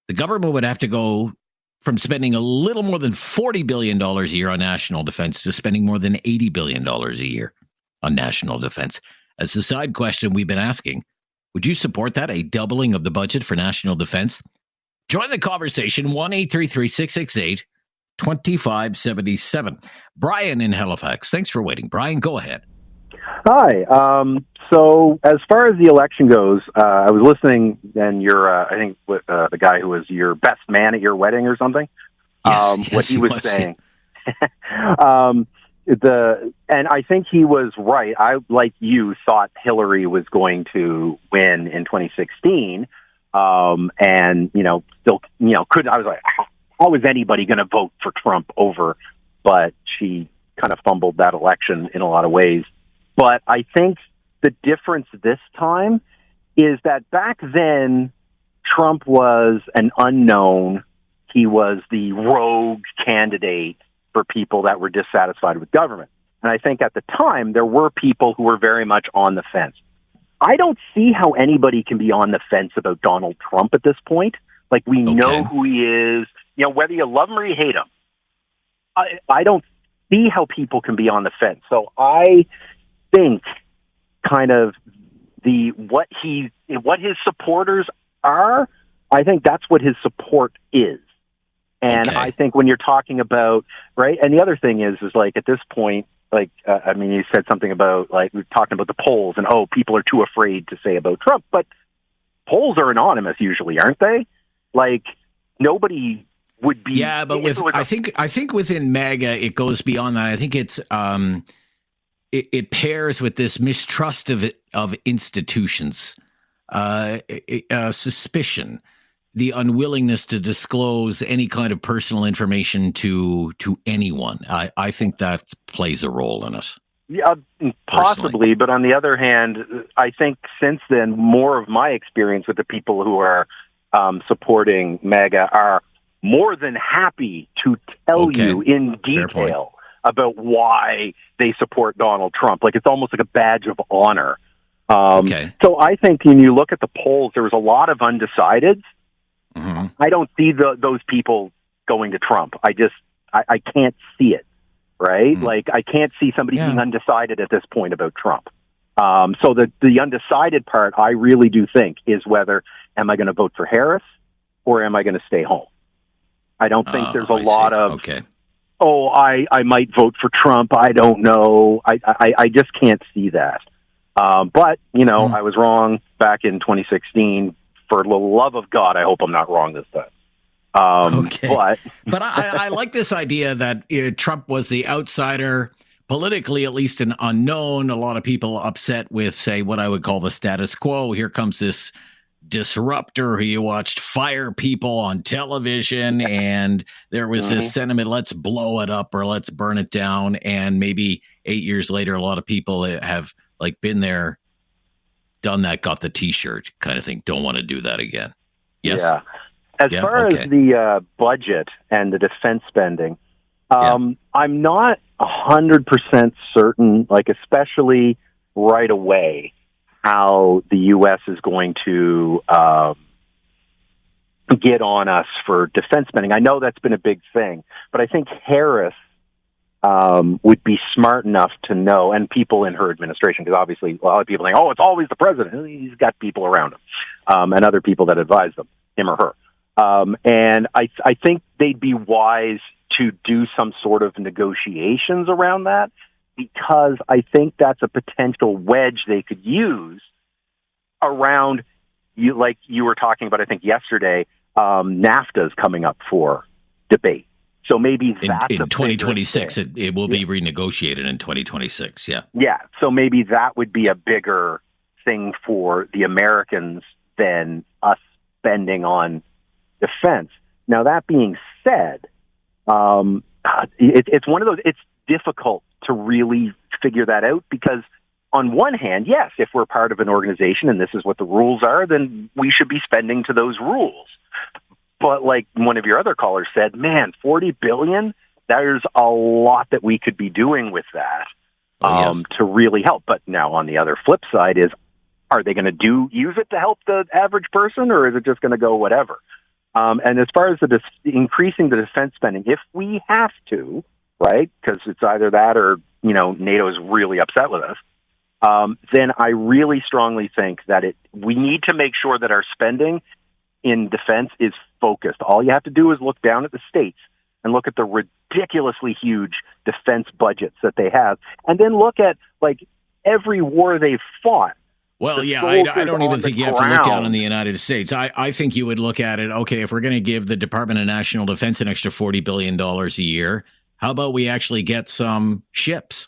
The government would have to go from spending a little more than $40 billion a year on national defense to spending more than $80 billion a year on national defense. As a side question we've been asking, would you support that, a doubling of the budget for national defense? Join the conversation, 1-833-668-2577. Brian in Halifax, thanks for waiting. Brian, go ahead. Hi. So as far as the election goes, I was listening, and you're, I think, with the guy who was your best man at your wedding or something, yes, what he was saying. And I think he was right. I, like you, thought Hillary was going to win in 2016. And, still, I was like, how is anybody going to vote for Trump over? But she kind of fumbled that election in a lot of ways. But I think the difference this time is that back then, Trump was an unknown. He was the rogue candidate for people that were dissatisfied with government. And I think at the time, there were people who were very much on the fence. I don't see how anybody can be on the fence about Donald Trump at this point. Like, we know who he is, whether you love him or you hate him. I don't see how people can be on the fence. So I think kind of what his supporters are, I think that's what his support is. And I think when you're talking about, right, and the other thing is like at this point, like, you said something about, like, we're talking about the polls and, people are too afraid to say about Trump, but polls are anonymous usually, aren't they? Like, nobody would be. Yeah, but I think within MAGA, it goes beyond that. I think it's, it pairs with this mistrust of institutions, suspicion, the unwillingness to disclose any kind of personal information to anyone. I think that plays a role in it. Yeah, possibly. But on the other hand, I think since then, more of my experience with the people who are supporting MAGA are more than happy to tell you in detail about why they support Donald Trump. Like, it's almost like a badge of honor. So I think when you look at the polls, there was a lot of undecideds. Mm-hmm. I don't see those people going to Trump. I can't see it, right? Mm-hmm. Like, I can't see somebody being undecided at this point about Trump. So the undecided part, I really do think, is whether am I going to vote for Harris or am I going to stay home? I don't think there's a lot of I might vote for Trump. I don't know. I just can't see that. But, I was wrong back in 2016. For the love of God, I hope I'm not wrong this time. Okay. But I like this idea that Trump was the outsider, politically at least an unknown. A lot of people upset with, say, what I would call the status quo. Here comes this disruptor who you watched fire people on television, and there was this sentiment, let's blow it up or let's burn it down. And maybe 8 years later, a lot of people have been there, done that, got the T-shirt kind of thing. Don't want to do that again. Yes. Yeah. As far as the budget and the defense spending, I'm not 100% certain, especially right away, how the U.S. is going to get on us for defense spending. I know that's been a big thing, but I think Harris would be smart enough to know, and people in her administration, because obviously a lot of people think, it's always the president. He's got people around him and other people that advise him or her. And I think they'd be wise to do some sort of negotiations around that, because I think that's a potential wedge they could use around, like you were talking about, I think yesterday, NAFTA is coming up for debate. So maybe that's in 2026, it will be renegotiated in 2026. Yeah. Yeah. So maybe that would be a bigger thing for the Americans than us spending on defense. Now, that being said, it's one of those, it's difficult to really figure that out, because on one hand, yes, if we're part of an organization and this is what the rules are, then we should be spending to those rules. But like one of your other callers said, man, $40 billion, there's a lot that we could be doing with that to really help. But now on the other flip side is, are they going to use it to help the average person, or is it just going to go whatever? And as far as increasing the defense spending, if we have to, right, because it's either that or, NATO is really upset with us, then I really strongly think that we need to make sure that our spending in defense is focused. All you have to do is look down at the states and look at the ridiculously huge defense budgets that they have, and then look at every war they've fought. Well, yeah, I don't even think you have to look down on the United States. I think you would look at it, okay, if we're going to give the Department of National Defense an extra $40 billion a year, how about we actually get some ships,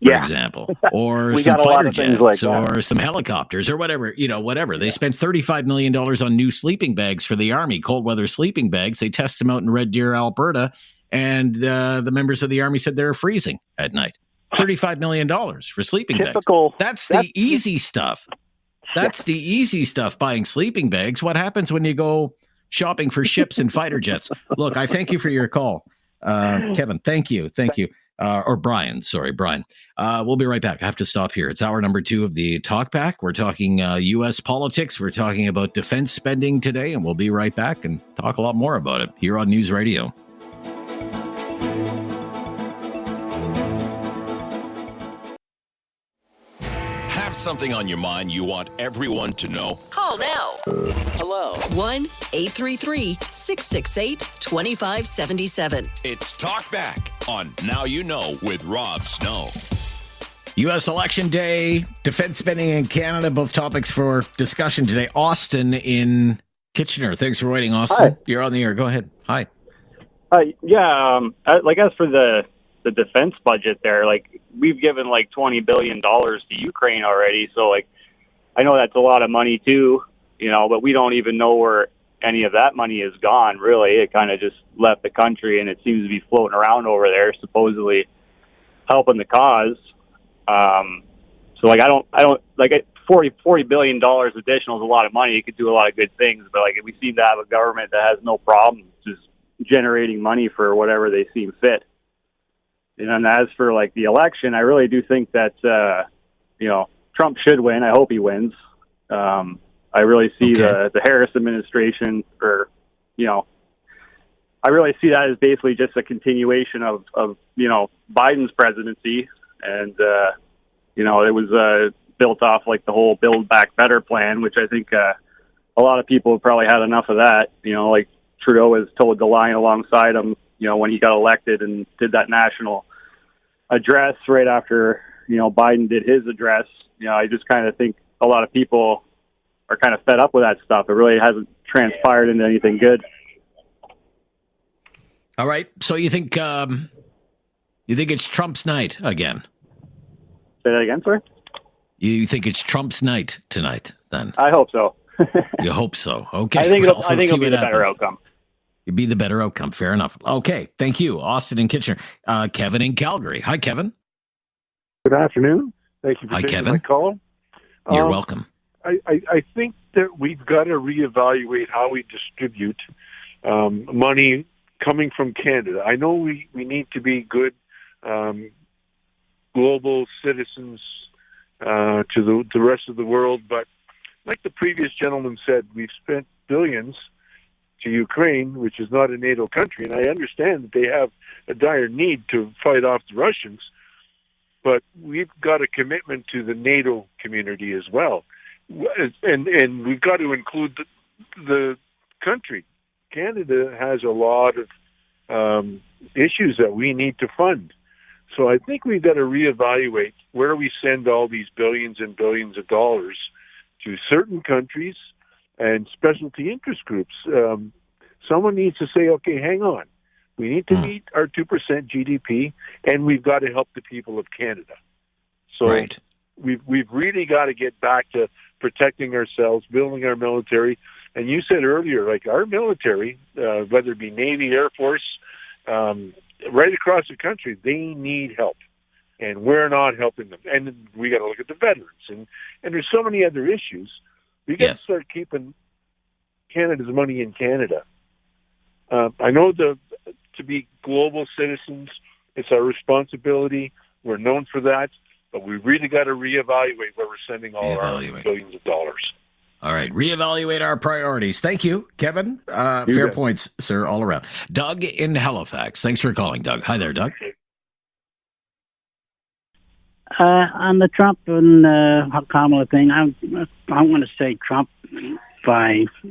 for example, or some fighter jets, or some helicopters, or whatever, whatever. They spent $35 million on new sleeping bags for the Army, cold weather sleeping bags. They test them out in Red Deer, Alberta, and the members of the Army said they were freezing at night. $35 million for sleeping bags. That's the easy stuff. That's the easy stuff, buying sleeping bags. What happens when you go shopping for ships and fighter jets? Look, I thank you for your call. Kevin, thank you. Or Brian, sorry, Brian. We'll be right back. I have to stop here. It's hour number 2 of the Talkback. We're talking U.S. politics. We're talking about defense spending today, and we'll be right back and talk a lot more about it here on News Radio. Have something on your mind you want everyone to know? Call now. Hello. 1-833-668-2577. It's Talkback on Now You Know with Rob Snow. U.S. Election Day, defense spending in Canada, both topics for discussion today. Austin in Kitchener. Thanks for waiting, Austin. Hi. You're on the air. Go ahead. Hi. As for the defense budget there, we've given $20 billion to Ukraine already. So I know that's a lot of money too, but we don't even know where any of that money is gone. Really, it kind of just left the country, and it seems to be floating around over there, supposedly helping the cause. So I don't $40 billion additional is a lot of money. It could do a lot of good things, but we seem to have a government that has no problem just generating money for whatever they seem fit. And as for the election, I really do think that Trump should win. I hope he wins. I really see the Harris administration, I really see that as basically just a continuation of Biden's presidency, and it was built off the whole Build Back Better plan, which I think a lot of people have probably had enough of that. Trudeau has towed the line alongside him when he got elected and did that national address right after, Biden did his address. I just kind of think a lot of people are kind of fed up with that stuff. It really hasn't transpired into anything good. All right. So you think it's Trump's night again? Say that again, sir? You think it's Trump's night tonight, then? I hope so. You hope so. Okay. I think it'll be the better outcome. It'd be the better outcome. Fair enough. Okay. Thank you, Austin and Kitchener. Kevin in Calgary. Hi, Kevin. Good afternoon. Thank you for taking Kevin. my call. You're welcome. I think that we've got to reevaluate how we distribute money coming from Canada. I know we need to be good global citizens to the rest of the world, but like the previous gentleman said, we've spent billions to Ukraine, which is not a NATO country, and I understand that they have a dire need to fight off the Russians, but we've got a commitment to the NATO community as well, and we've got to include the country. Canada has a lot of issues that we need to fund. So I think we've got to reevaluate where we send all these billions and billions of dollars to certain countries and specialty interest groups. Someone needs to say, okay, hang on. We need to meet our 2% GDP, and we've got to help the people of Canada. So we've really got to get back to protecting ourselves, building our military. And you said earlier, like our military, whether it be Navy, Air Force, right across the country, they need help. And we're not helping them. And we got to look at the veterans. And there's so many other issues. We got to start keeping Canada's money in Canada. I know to be global citizens, it's our responsibility. We're known for that. But we really got to reevaluate where we're sending all our billions of dollars. All right. Reevaluate our priorities. Thank you, Kevin. Fair points, sir, all around. Doug in Halifax. Thanks for calling, Doug. Hi there, Doug. On the Trump and Kamala thing, I'm going to say Trump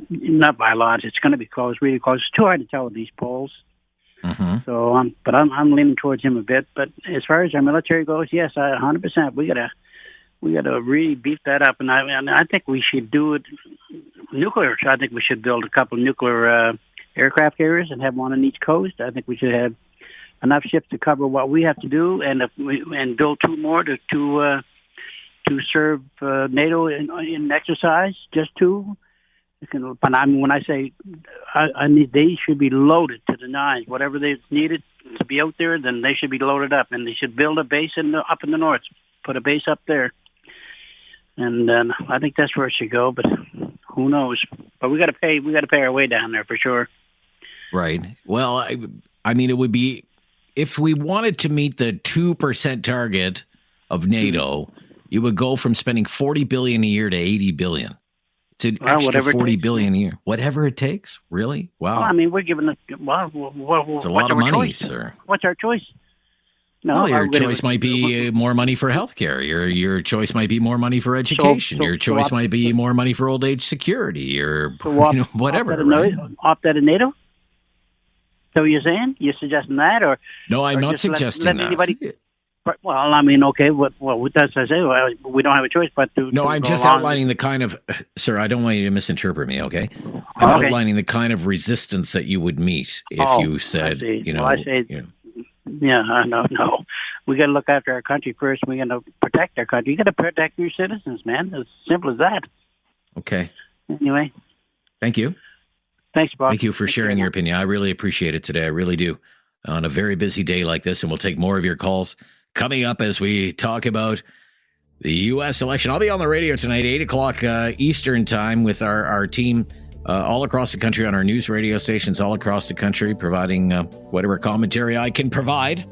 not by a lot. It's going to be close, really close. It's too hard to tell with these polls. Mm-hmm. So, but I'm leaning towards him a bit. But as far as our military goes, yes, 100%. We gotta really beef that up, and I think we should do it nuclear. So I think we should build a couple of nuclear aircraft carriers and have one on each coast. I think we should have enough ships to cover what we have to do, and build two more to serve NATO in exercise. Just two. But I mean, when I say they should be loaded to the nines, whatever they needed to be out there, then they should be loaded up, and they should build a base up in the north, put a base up there. And I think that's where it should go, but who knows? But we got to pay our way down there for sure. Right. Well, I mean, it would be if we wanted to meet the 2% target of NATO, you would go from spending $40 billion a year to $80 billion. It's an extra $40 billion a year. Whatever it takes, really? Wow. Well, I mean, we're giving it's a lot of money, sir. What's our choice? No, your choice might be more money for healthcare. Your choice might be more money for education. Your choice might be more money for old age security or whatever. Opt out of NATO? So you're saying? You're suggesting that? No, I'm not suggesting that. Anybody, well, I mean, okay, what does I say? Well, we don't have a choice but to... No, I'm just outlining the kind of... Sir, I don't want you to misinterpret me, okay? I'm outlining the kind of resistance that you would meet if you said, Yeah, no. We got to look after our country first. We got to protect our country. You got to protect your citizens, man. As simple as that. Okay. Anyway. Thank you. Thanks, Bob. Thank you for sharing your opinion. I really appreciate it today. I really do. On a very busy day like this, and we'll take more of your calls coming up as we talk about the U.S. election. I'll be on the radio tonight, 8 o'clock Eastern time with our team all across the country on our news radio stations all across the country, providing whatever commentary I can provide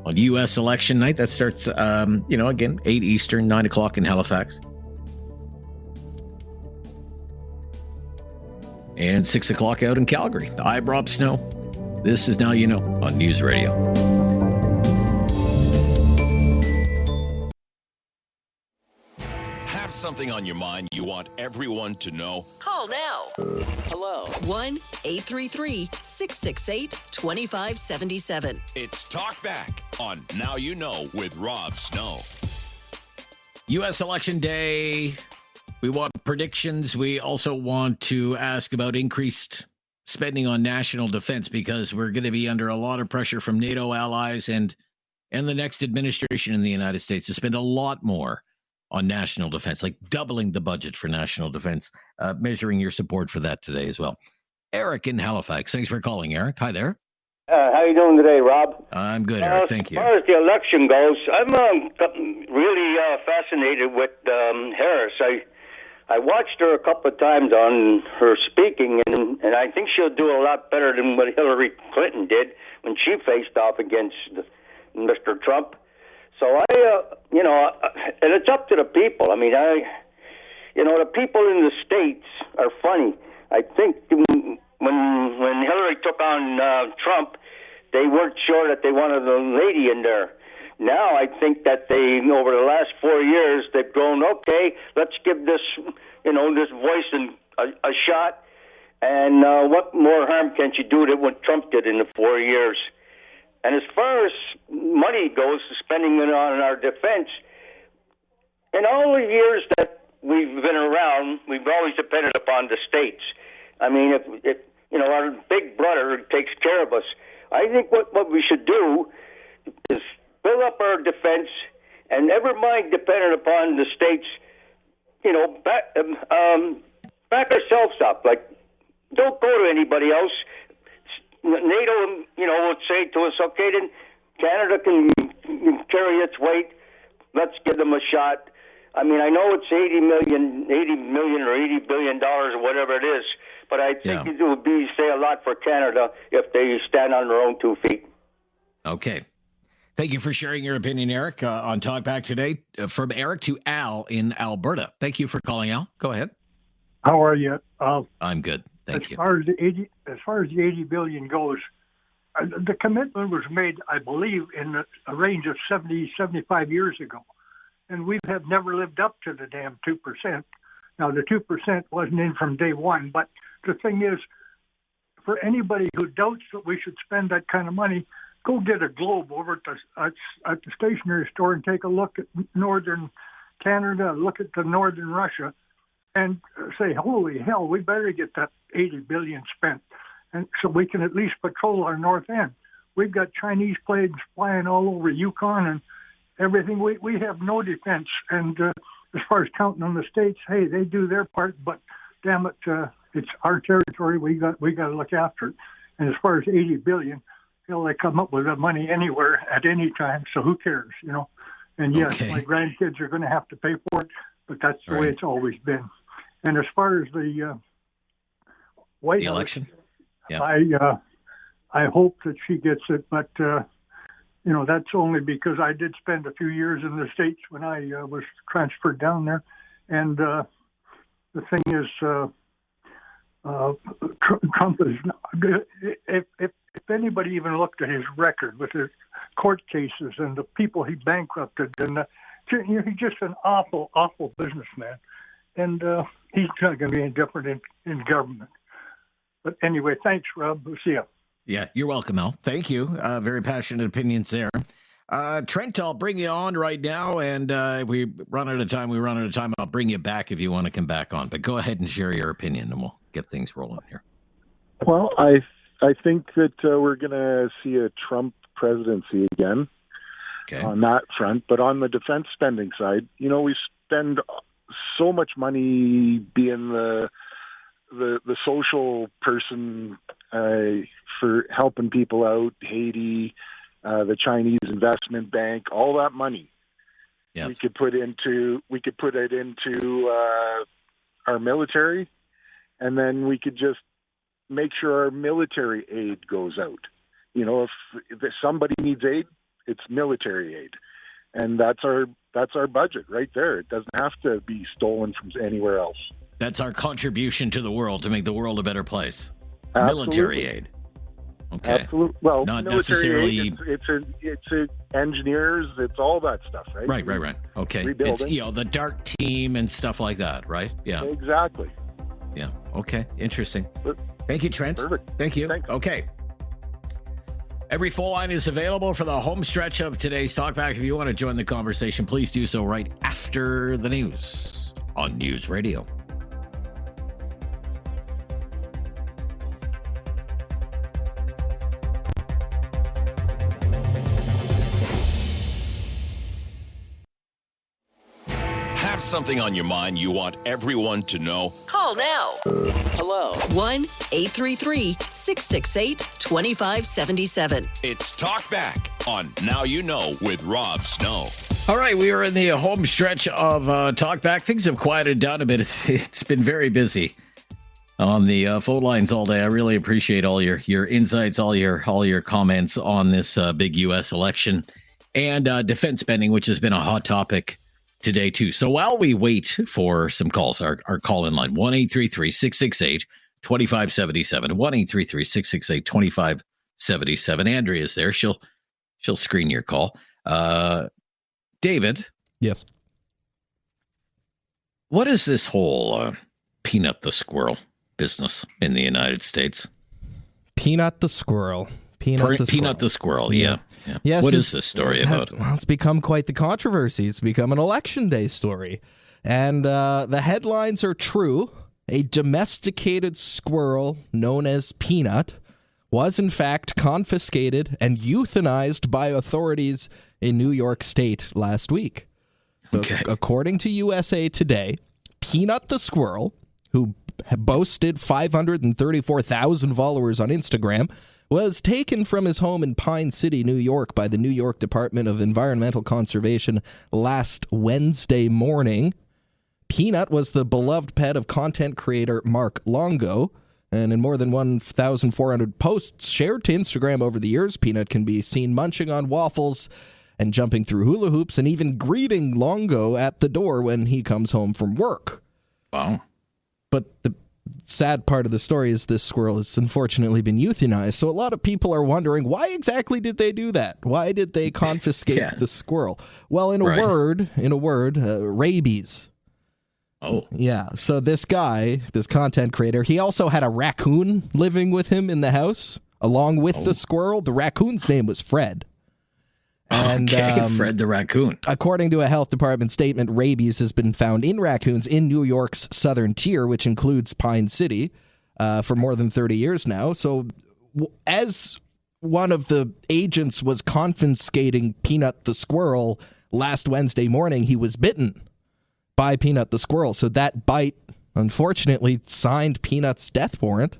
on U.S. election night. That starts, again, 8 Eastern, 9 o'clock in Halifax. And 6 o'clock out in Calgary. I'm Rob Snow. This is Now You Know on News Radio. something on your mind you want everyone to know? Call now. Hello. 1-833-668-2577. It's Talk Back on Now You Know with Rob Snow. U.S. Election Day. We want predictions. We also want to ask about increased spending on national defense because we're going to be under a lot of pressure from NATO allies and the next administration in the United States to spend a lot more on national defense, like doubling the budget for national defense, measuring your support for that today as well. Eric in Halifax. Thanks for calling, Eric. Hi there. How you doing today, Rob? I'm good, Eric. Thank you. As far as the election goes, I'm really fascinated with Harris. I watched her a couple of times on her speaking, and I think she'll do a lot better than what Hillary Clinton did when she faced off against Mr. Trump. So and it's up to the people. I mean, the people in the States are funny. I think when Hillary took on Trump, they weren't sure that they wanted a lady in there. Now I think that they, over the last 4 years, they've grown, okay, let's give this, this voice a shot. And what more harm can she do than what Trump did in the 4 years? And as far as money goes, spending it on our defense, in all the years that we've been around, we've always depended upon the states. I mean, if our big brother takes care of us, I think what we should do is build up our defense and never mind depending upon the states, back ourselves up. Like, don't go to anybody else. NATO, would say to us, okay, then Canada can carry its weight. Let's give them a shot. I mean, I know it's $80 million or $80 billion or whatever it is, but I think it would say a lot for Canada if they stand on their own 2 feet. Okay. Thank you for sharing your opinion, Eric, on Talkback today. From Eric to Al in Alberta. Thank you for calling, Al. Go ahead. How are you? I'm good. Thank you. As far as the 80 billion goes, the commitment was made, I believe, in a range of 75 years ago. And we have never lived up to the damn 2%. Now, the 2% wasn't in from day one, but the thing is, for anybody who doubts that we should spend that kind of money, go get a globe over at the stationery store and take a look at northern Canada, look at the northern Russia, and say, holy hell, we better get that 80 billion spent, and so we can at least patrol our north end. We've got Chinese planes flying all over Yukon and everything. We have no defense, and as far as counting on the states, hey, they do their part, but damn it, it's our territory. We got to look after it. And as far as 80 billion, they come up with that money anywhere at any time. So who cares, And yes, my grandkids are going to have to pay for it, but that's the way it's always been. And as far as the White House election, I hope that she gets it, but that's only because I did spend a few years in the States when I was transferred down there. And the thing is, Trump is if anybody even looked at his record with his court cases and the people he bankrupted, and he's just an awful, awful businessman. And he's not going to be any different in government. But anyway, thanks, Rob. We'll see you. Yeah, you're welcome, Al. Thank you. Very passionate opinions there. Trent, I'll bring you on right now, and if we run out of time, I'll bring you back if you want to come back on. But go ahead and share your opinion, and we'll get things rolling here. Well, I think that we're going to see a Trump presidency again on that front. But on the defense spending side, we spend so much money being the social person for helping people out, Haiti, the Chinese investment bank, all that money. Yes. We could put it into our military, and then we could just make sure our military aid goes out. If somebody needs aid, it's military aid. And that's our budget right there. It doesn't have to be stolen from anywhere else. That's our contribution to the world to make the world a better place. Absolutely. Military aid. Okay. Absolutely. Well, not military necessarily. It's engineers. It's all that stuff, right? Right. Okay. Rebuilding. It's the DART team and stuff like that, right? Yeah. Exactly. Yeah. Okay. Interesting. Thank you, Trent. Perfect. Thank you. Thanks. Okay. Every phone line is available for the home stretch of today's Talkback. If you want to join the conversation, please do so right after the news on News Radio. Have something on your mind you want everyone to know? Call now. Hello. 1-833-668-2577. It's Talk Back on Now You Know with Rob Snow. All right, we are in the home stretch of Talkback. Things have quieted down a bit. It's been very busy on the phone lines all day. I really appreciate all your insights, all your comments on this big U.S. election and defense spending, which has been a hot topic today too. So while we wait for some calls, our call in line 1-833-668-2577, 1-833-668-2577. Andrea's there. She'll screen your call. David. Yes. What is this whole Peanut the Squirrel business in the United States? Peanut the Squirrel. Peanut the Squirrel. Yeah. Yes, what is this story about? Well, it's become quite the controversy. It's become an election day story. And the headlines are true. A domesticated squirrel known as Peanut was in fact confiscated and euthanized by authorities in New York State last week. So according to USA Today, Peanut the Squirrel, who boasted 534,000 followers on Instagram, was taken from his home in Pine City, New York, by the New York Department of Environmental Conservation last Wednesday morning. Peanut was the beloved pet of content creator Mark Longo, and in more than 1,400 posts shared to Instagram over the years, Peanut can be seen munching on waffles and jumping through hula hoops and even greeting Longo at the door when he comes home from work. Wow. But the sad part of the story is this squirrel has unfortunately been euthanized. So a lot of people are wondering, why exactly did they do that? Why did they confiscate the squirrel? Well, in a word, rabies. Oh. Yeah. So this guy, this content creator, he also had a raccoon living with him in the house along with the squirrel. The raccoon's name was Fred. And Fred the raccoon. According to a health department statement, rabies has been found in raccoons in New York's southern tier, which includes Pine City, for more than 30 years now. So as one of the agents was confiscating Peanut the Squirrel last Wednesday morning, he was bitten by Peanut the Squirrel. So that bite, unfortunately, signed Peanut's death warrant.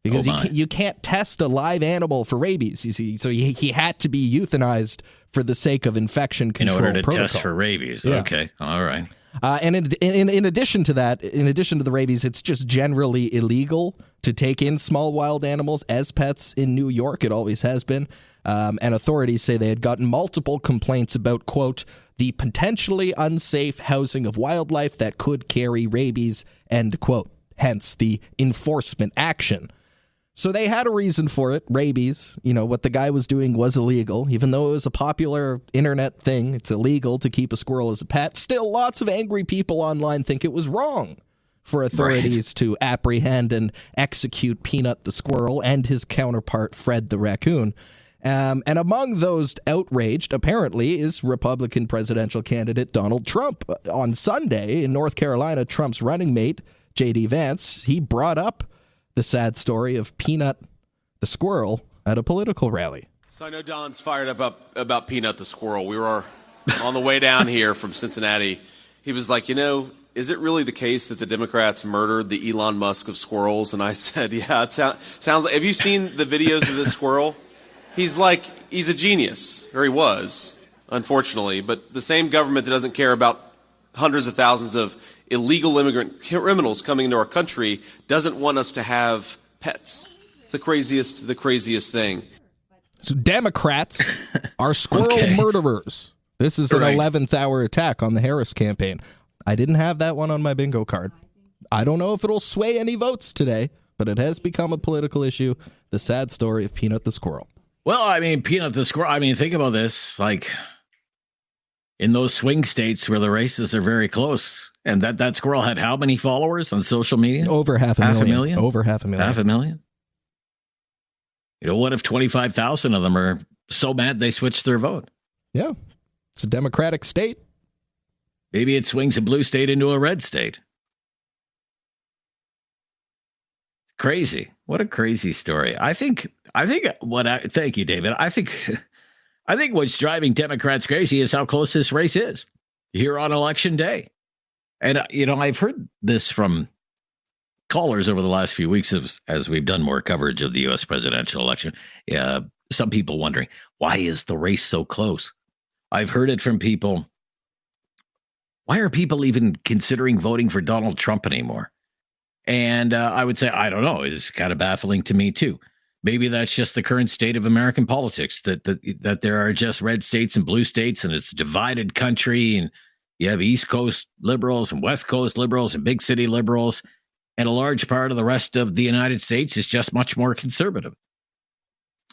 Because you can't test a live animal for rabies, you see. So he had to be euthanized for the sake of infection control in order to protocol. test for rabies. Yeah. Okay. All right. And in addition to that, in addition to the rabies, it's just generally illegal to take in small wild animals as pets in New York. It always has been. And authorities say they had gotten multiple complaints about, quote, the potentially unsafe housing of wildlife that could carry rabies, end quote. Hence the enforcement action. So they had a reason for it, rabies. You know, what the guy was doing was illegal. Even though it was a popular internet thing, it's illegal to keep a squirrel as a pet. Still, lots of angry people online think it was wrong for authorities to apprehend and execute Peanut the Squirrel and his counterpart, Fred the Raccoon. And among those outraged, apparently, is Republican presidential candidate Donald Trump. On Sunday in North Carolina, Trump's running mate, J.D. Vance, he brought up the sad story of Peanut the Squirrel at a political rally. So I know Don's fired up about Peanut the Squirrel. We were on the way down here from Cincinnati. He was like, is it really the case that the Democrats murdered the Elon Musk of squirrels? And I said, yeah, it sounds like, have you seen the videos of this squirrel? He's a genius, or he was, unfortunately. But the same government that doesn't care about hundreds of thousands of illegal immigrant criminals coming into our country doesn't want us to have pets. It's the craziest thing. So Democrats are squirrel murderers. This is an 11th hour attack on the Harris campaign. I didn't have that one on my bingo card. I don't know if it'll sway any votes today. but it has become a political issue. The sad story of Peanut the squirrel. Well, I mean, Peanut the squirrel. I mean, think about this. Like, in those swing states where the races are very close, and that squirrel had how many followers on social media? Over half a million. Over half a million. Half a million. You know, what if 25,000 of them are so mad they switch their vote? Yeah, it's a Democratic state. Maybe it swings a blue state into a red state. Crazy. What a crazy story. Thank you, David. I think what's driving Democrats crazy is how close this race is here on Election Day. And, you know, I've heard this from callers over the last few weeks as we've done more coverage of the U.S. presidential election. Some people wondering, why is the race so close? I've heard it from people. Why are people even considering voting for Donald Trump anymore? And I would say, I don't know. It's kind of baffling to me, too. Maybe that's just the current state of American politics, that there are just red states and blue states, and it's a divided country, and you have East Coast liberals and West Coast liberals and big city liberals, and a large part of the rest of the United States is just much more conservative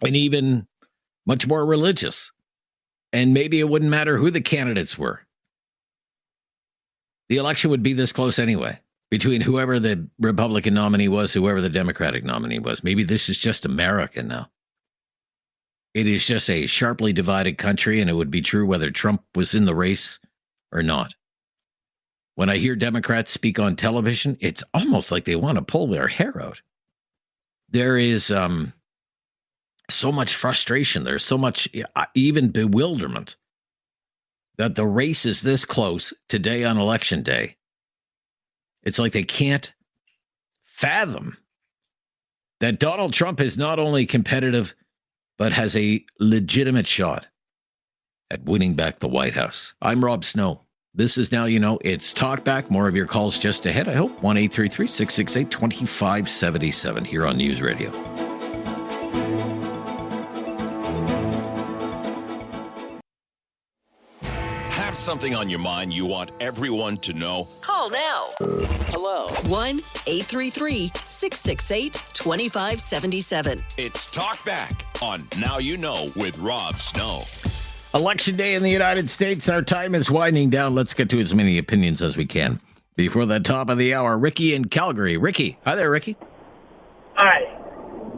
and even much more religious. And maybe it wouldn't matter who the candidates were. The election would be this close anyway, between whoever the Republican nominee was, whoever the Democratic nominee was. Maybe this is just America now. It is just a sharply divided country, and it would be true whether Trump was in the race or not. When I hear Democrats speak on television, it's almost like they want to pull their hair out. There is so much frustration. There's so much even bewilderment that the race is this close today on Election Day. It's like they can't fathom that Donald Trump is not only competitive, but has a legitimate shot at winning back the White House. I'm Rob Snow. This is Now You Know. It's Talkback. More of your calls just ahead, I hope. 1-833-668-2577 here on News Radio. Have something on your mind you want everyone to know? Call now. Hello. 1-833-668-2577. It's Talkback on Now You Know with Rob Snow. Election Day in the United States. Our time is winding down. Let's get to as many opinions as we can. Before the top of the hour, Ricky in Calgary. Ricky. Hi there, Ricky. Hi.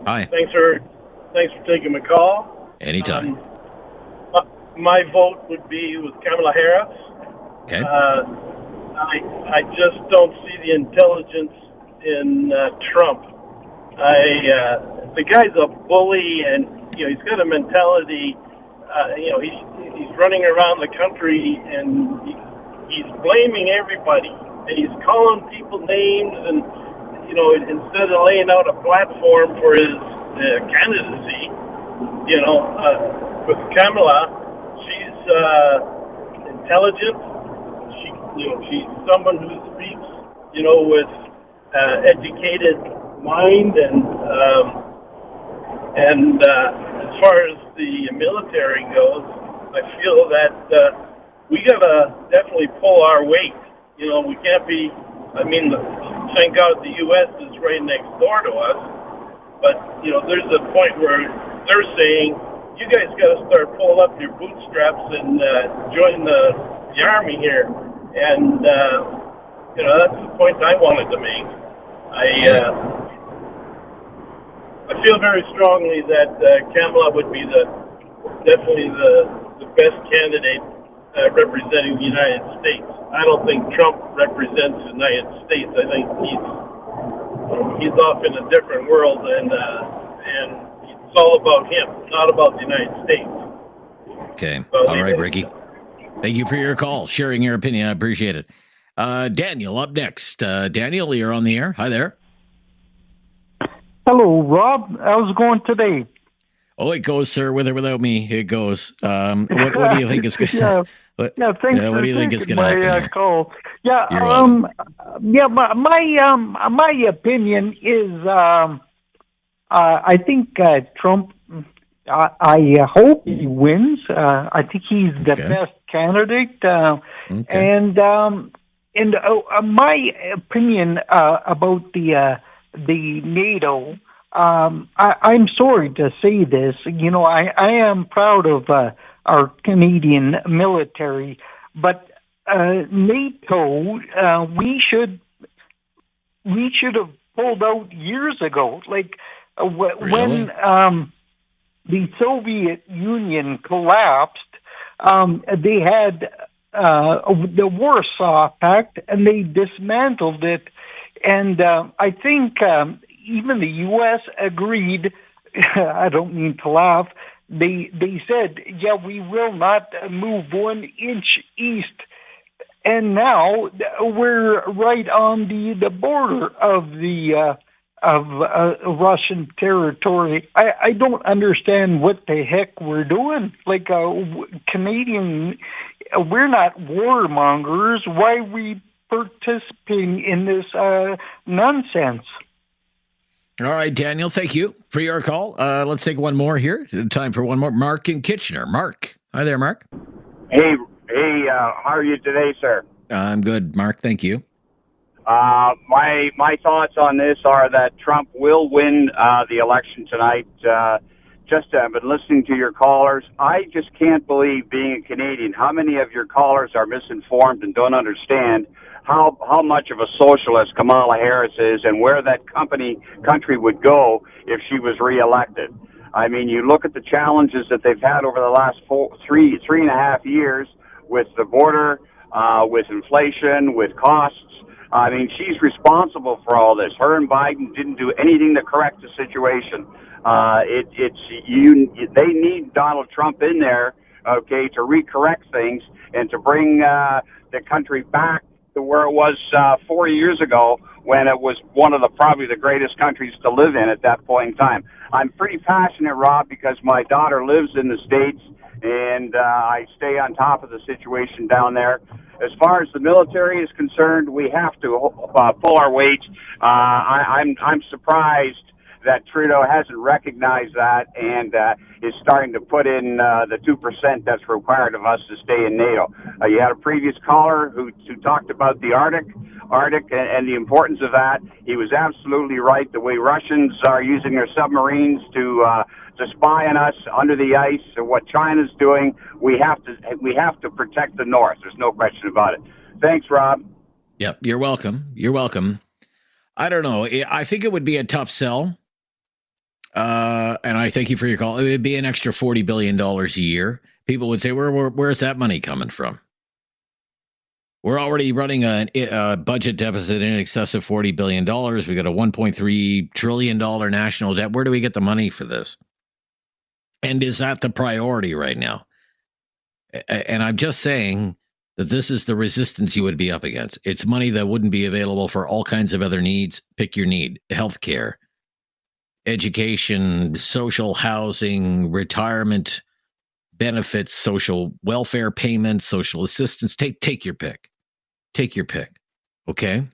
Hi. Thanks for taking my call. Anytime. My vote would be with Kamala Harris. Okay. I just don't see the intelligence in Trump. The guy's a bully, and he's got a mentality. He's running around the country, and he's blaming everybody, and he's calling people names, and instead of laying out a platform for his candidacy, with Kamala, she's intelligent. She's someone who speaks, with educated mind, and as far as the military goes, I feel that we gotta definitely pull our weight. We can't be. Thank God the U.S. is right next door to us, but there's a point where they're saying, you guys got to start pulling up your bootstraps and join the army here. And, that's the point I wanted to make. I feel very strongly that Kamala would be definitely the best candidate representing the United States. I don't think Trump represents the United States. I think he's off in a different world, and it's all about him, not about the United States. Okay. All right, Ricky. Thank you for your call, sharing your opinion. I appreciate it. Daniel, up next. Daniel, you're on the air. Hi there. Hello, Rob. How's it going today? Oh, it goes, sir. With or without me, it goes. What do you think is going to Thanks for what do you think is going to happen here? Call. Yeah, my opinion is I think Trump, I hope he wins. I think he's the best candidate. And my opinion about the the NATO. I'm sorry to say this. I am proud of our Canadian military, but NATO, we should have pulled out years ago. Like when the Soviet Union collapsed, they had the Warsaw Pact, and they dismantled it. And I think even the U.S. agreed. I don't mean to laugh. They said, yeah, we will not move 1 inch east. And now we're right on the border of the Russian territory. I don't understand what the heck we're doing. Like Canadian, we're not warmongers. Why are we participating in this nonsense? All right, Daniel, thank you for your call. Let's take one more here. Time for one more. Mark in Kitchener. Mark. Hi there, Mark. Hey, how are you today, sir? I'm good, Mark. Thank you. My thoughts on this are that Trump will win the election tonight. I've been listening to your callers. I just can't believe, being a Canadian, how many of your callers are misinformed and don't understand how much of a socialist Kamala Harris is and where that country would go if she was reelected. I mean, you look at the challenges that they've had over the last three and a half years with the border, with inflation, with costs. I mean, she's responsible for all this. Her and Biden didn't do anything to correct the situation. They need Donald Trump in there, okay, to recorrect things and to bring the country back to where it was 4 years ago, when it was one of probably the greatest countries to live in at that point in time. I'm pretty passionate, Rob, because my daughter lives in the States, and I stay on top of the situation down there. As far as the military is concerned, we have to pull our weight. I'm surprised that Trudeau hasn't recognized that and is starting to put in the 2% that's required of us to stay in NATO. You had a previous caller who talked about the Arctic and the importance of that. He was absolutely right. The way Russians are using their submarines to spy on us under the ice, and what China's doing, we have to protect the North. There's no question about it. Thanks, Rob. Yep, you're welcome. You're welcome. I don't know. I think it would be a tough sell. And I thank you for your call. It would be an extra $40 billion a year. People would say, where's that money coming from? We're already running a budget deficit in excess of $40 billion. We got a $1.3 trillion national debt. Where do we get the money for this? And is that the priority right now? And I'm just saying that this is the resistance you would be up against. It's money that wouldn't be available for all kinds of other needs. Pick your need: healthcare, education, social housing, retirement benefits, social welfare payments, social assistance. Take your pick. Take your pick. Okay?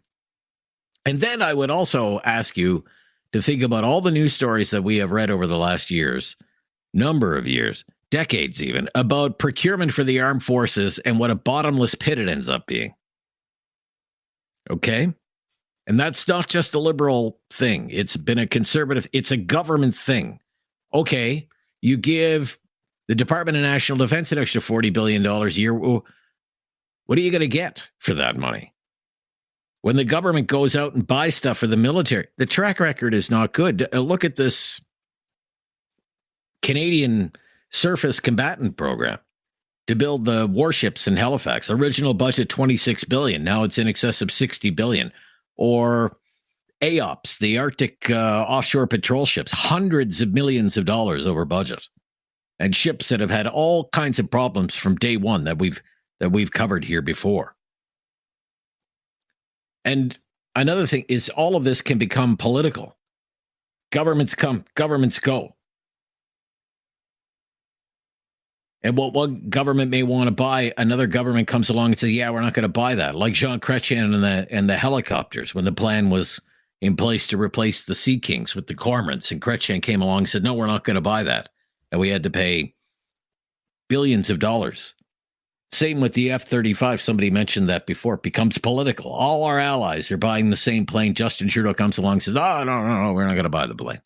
And then I would also ask you to think about all the news stories that we have read over the last number of years, decades even, about procurement for the armed forces and what a bottomless pit it ends up being. Okay? And that's not just a liberal thing. It's been a conservative, it's a government thing. Okay, you give the Department of National Defense an extra $40 billion a year. What are you going to get for that money? When the government goes out and buys stuff for the military, the track record is not good. Look at this Canadian surface combatant program to build the warships in Halifax. Original budget $26 billion. Now it's in excess of $60 billion. Or AOPS, the Arctic offshore patrol ships, hundreds of millions of dollars over budget, and ships that have had all kinds of problems from day one that we've covered here before. And another thing is, all of this can become political. Governments come, governments go. And what one government may want to buy, another government comes along and says, yeah, we're not going to buy that. Like Jean Chrétien and the helicopters, when the plan was in place to replace the Sea Kings with the Cormorants. And Chrétien came along and said, no, we're not going to buy that. And we had to pay billions of dollars Same with the F-35. Somebody mentioned that before. It becomes political. All our allies are buying the same plane. Justin Trudeau comes along and says, oh, no, we're not going to buy the plane.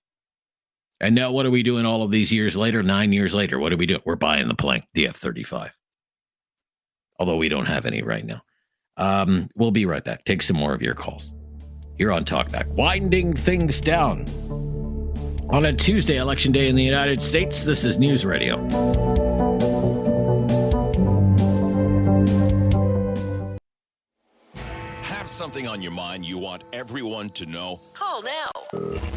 And now what are we doing all of these years later, 9 years later? What do we do? We're buying the plane, the F-35. Although we don't have any right now. We'll be right back. Take some more of your calls. Here on Talkback. Winding things down. On a Tuesday, Election Day in the United States, this is News Radio. Have something on your mind you want everyone to know? Call now.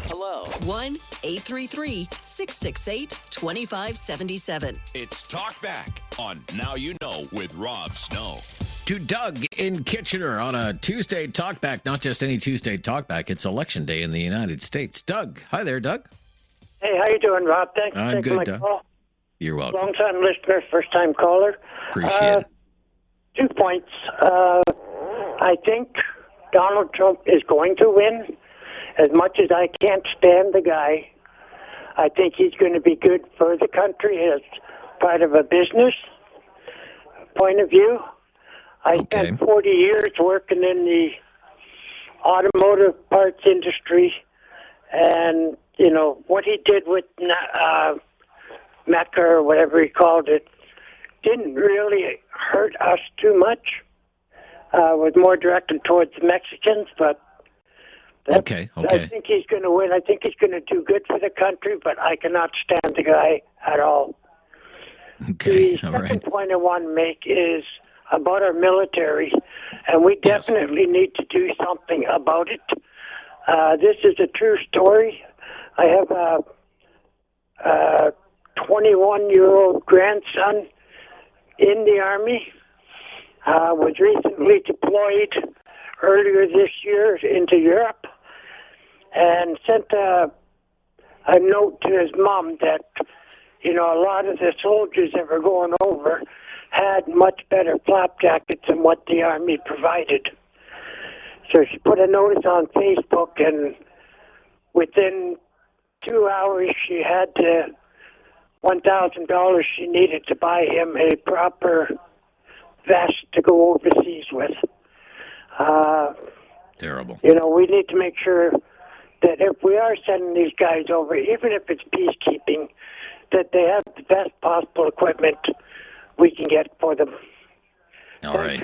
Hello. 1-833-668-2577. It's Talkback on Now You Know with Rob Snow. To Doug in Kitchener on a Tuesday Talkback. Not just any Tuesday Talkback. It's Election Day in the United States. Doug. Hi there, Doug. Hey, how you doing, Rob? Thanks for I'm taking good, my Doug. call. You're welcome. Long-time listener, first-time caller. Appreciate it. 2 points. I think Donald Trump is going to win. As much as I can't stand the guy, I think he's going to be good for the country as part of a business point of view. I spent 40 years working in the automotive parts industry, and, you know, what he did with Mecca or whatever he called it didn't really hurt us too much. Was more directed towards the Mexicans, but I think he's going to win. I think he's going to do good for the country, but I cannot stand the guy at all. The second point I want to make is about our military, and we definitely need to do something about it. This is a true story. I have a 21-year-old grandson in the Army, was recently deployed earlier this year into Europe, and sent a note to his mom that, you know, a lot of the soldiers that were going over had much better flap jackets than what the Army provided. So she put a notice on Facebook, and within 2 hours she had the $1,000 she needed to buy him a proper vest to go overseas with. Terrible. You know, we need to make sure that if we are sending these guys over, even if it's peacekeeping, that they have the best possible equipment we can get for them. All right.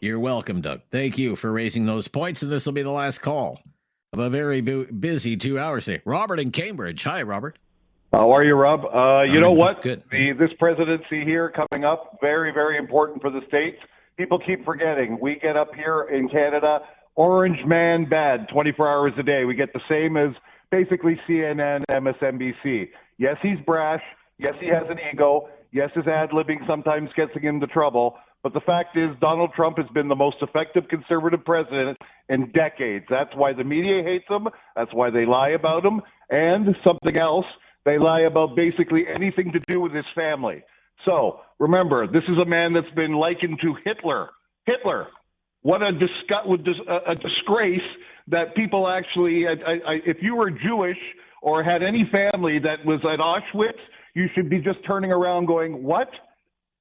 You're welcome, Doug. Thank you for raising those points, and this will be the last call of a very busy 2 hours today. Robert in Cambridge. Hi, Robert. How are you, Rob? You know what? Good. This presidency here coming up, very, very important for the States. People keep forgetting. We get up here in Canada, orange man bad, 24 hours a day. We get the same as basically CNN, MSNBC. Yes, he's brash. Yes, he has an ego. Yes, his ad-libbing sometimes gets him into trouble. But the fact is, Donald Trump has been the most effective conservative president in decades. That's why the media hates him. That's why they lie about him. And something else, they lie about basically anything to do with his family. So remember, this is a man that's been likened to Hitler. Hitler. What a disgrace that people actually, if you were Jewish or had any family that was at Auschwitz, you should be just turning around going, what?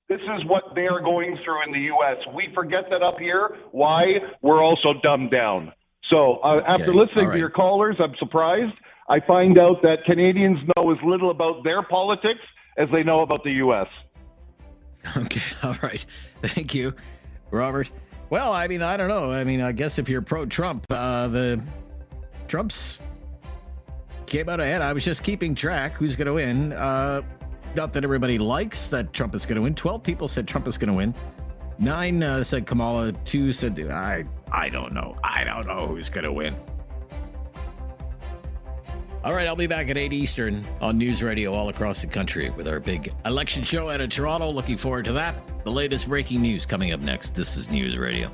This is what they are going through in the U.S. We forget that up here. Why? We're also dumbed down. So after listening to your callers, I'm surprised. I find out that Canadians know as little about their politics as they know about the U.S. Okay, all right. Thank you, Robert. Well, I mean, I don't know. I mean, I guess if you're pro-Trump, the Trump's came out ahead. I was just keeping track who's going to win. Not that everybody likes that Trump is going to win. 12 people said Trump is going to win. 9 said Kamala. 2 said, I don't know. I don't know who's going to win. All right, I'll be back at 8 Eastern on News Radio all across the country with our big election show out of Toronto. Looking forward to that. The latest breaking news coming up next. This is News Radio.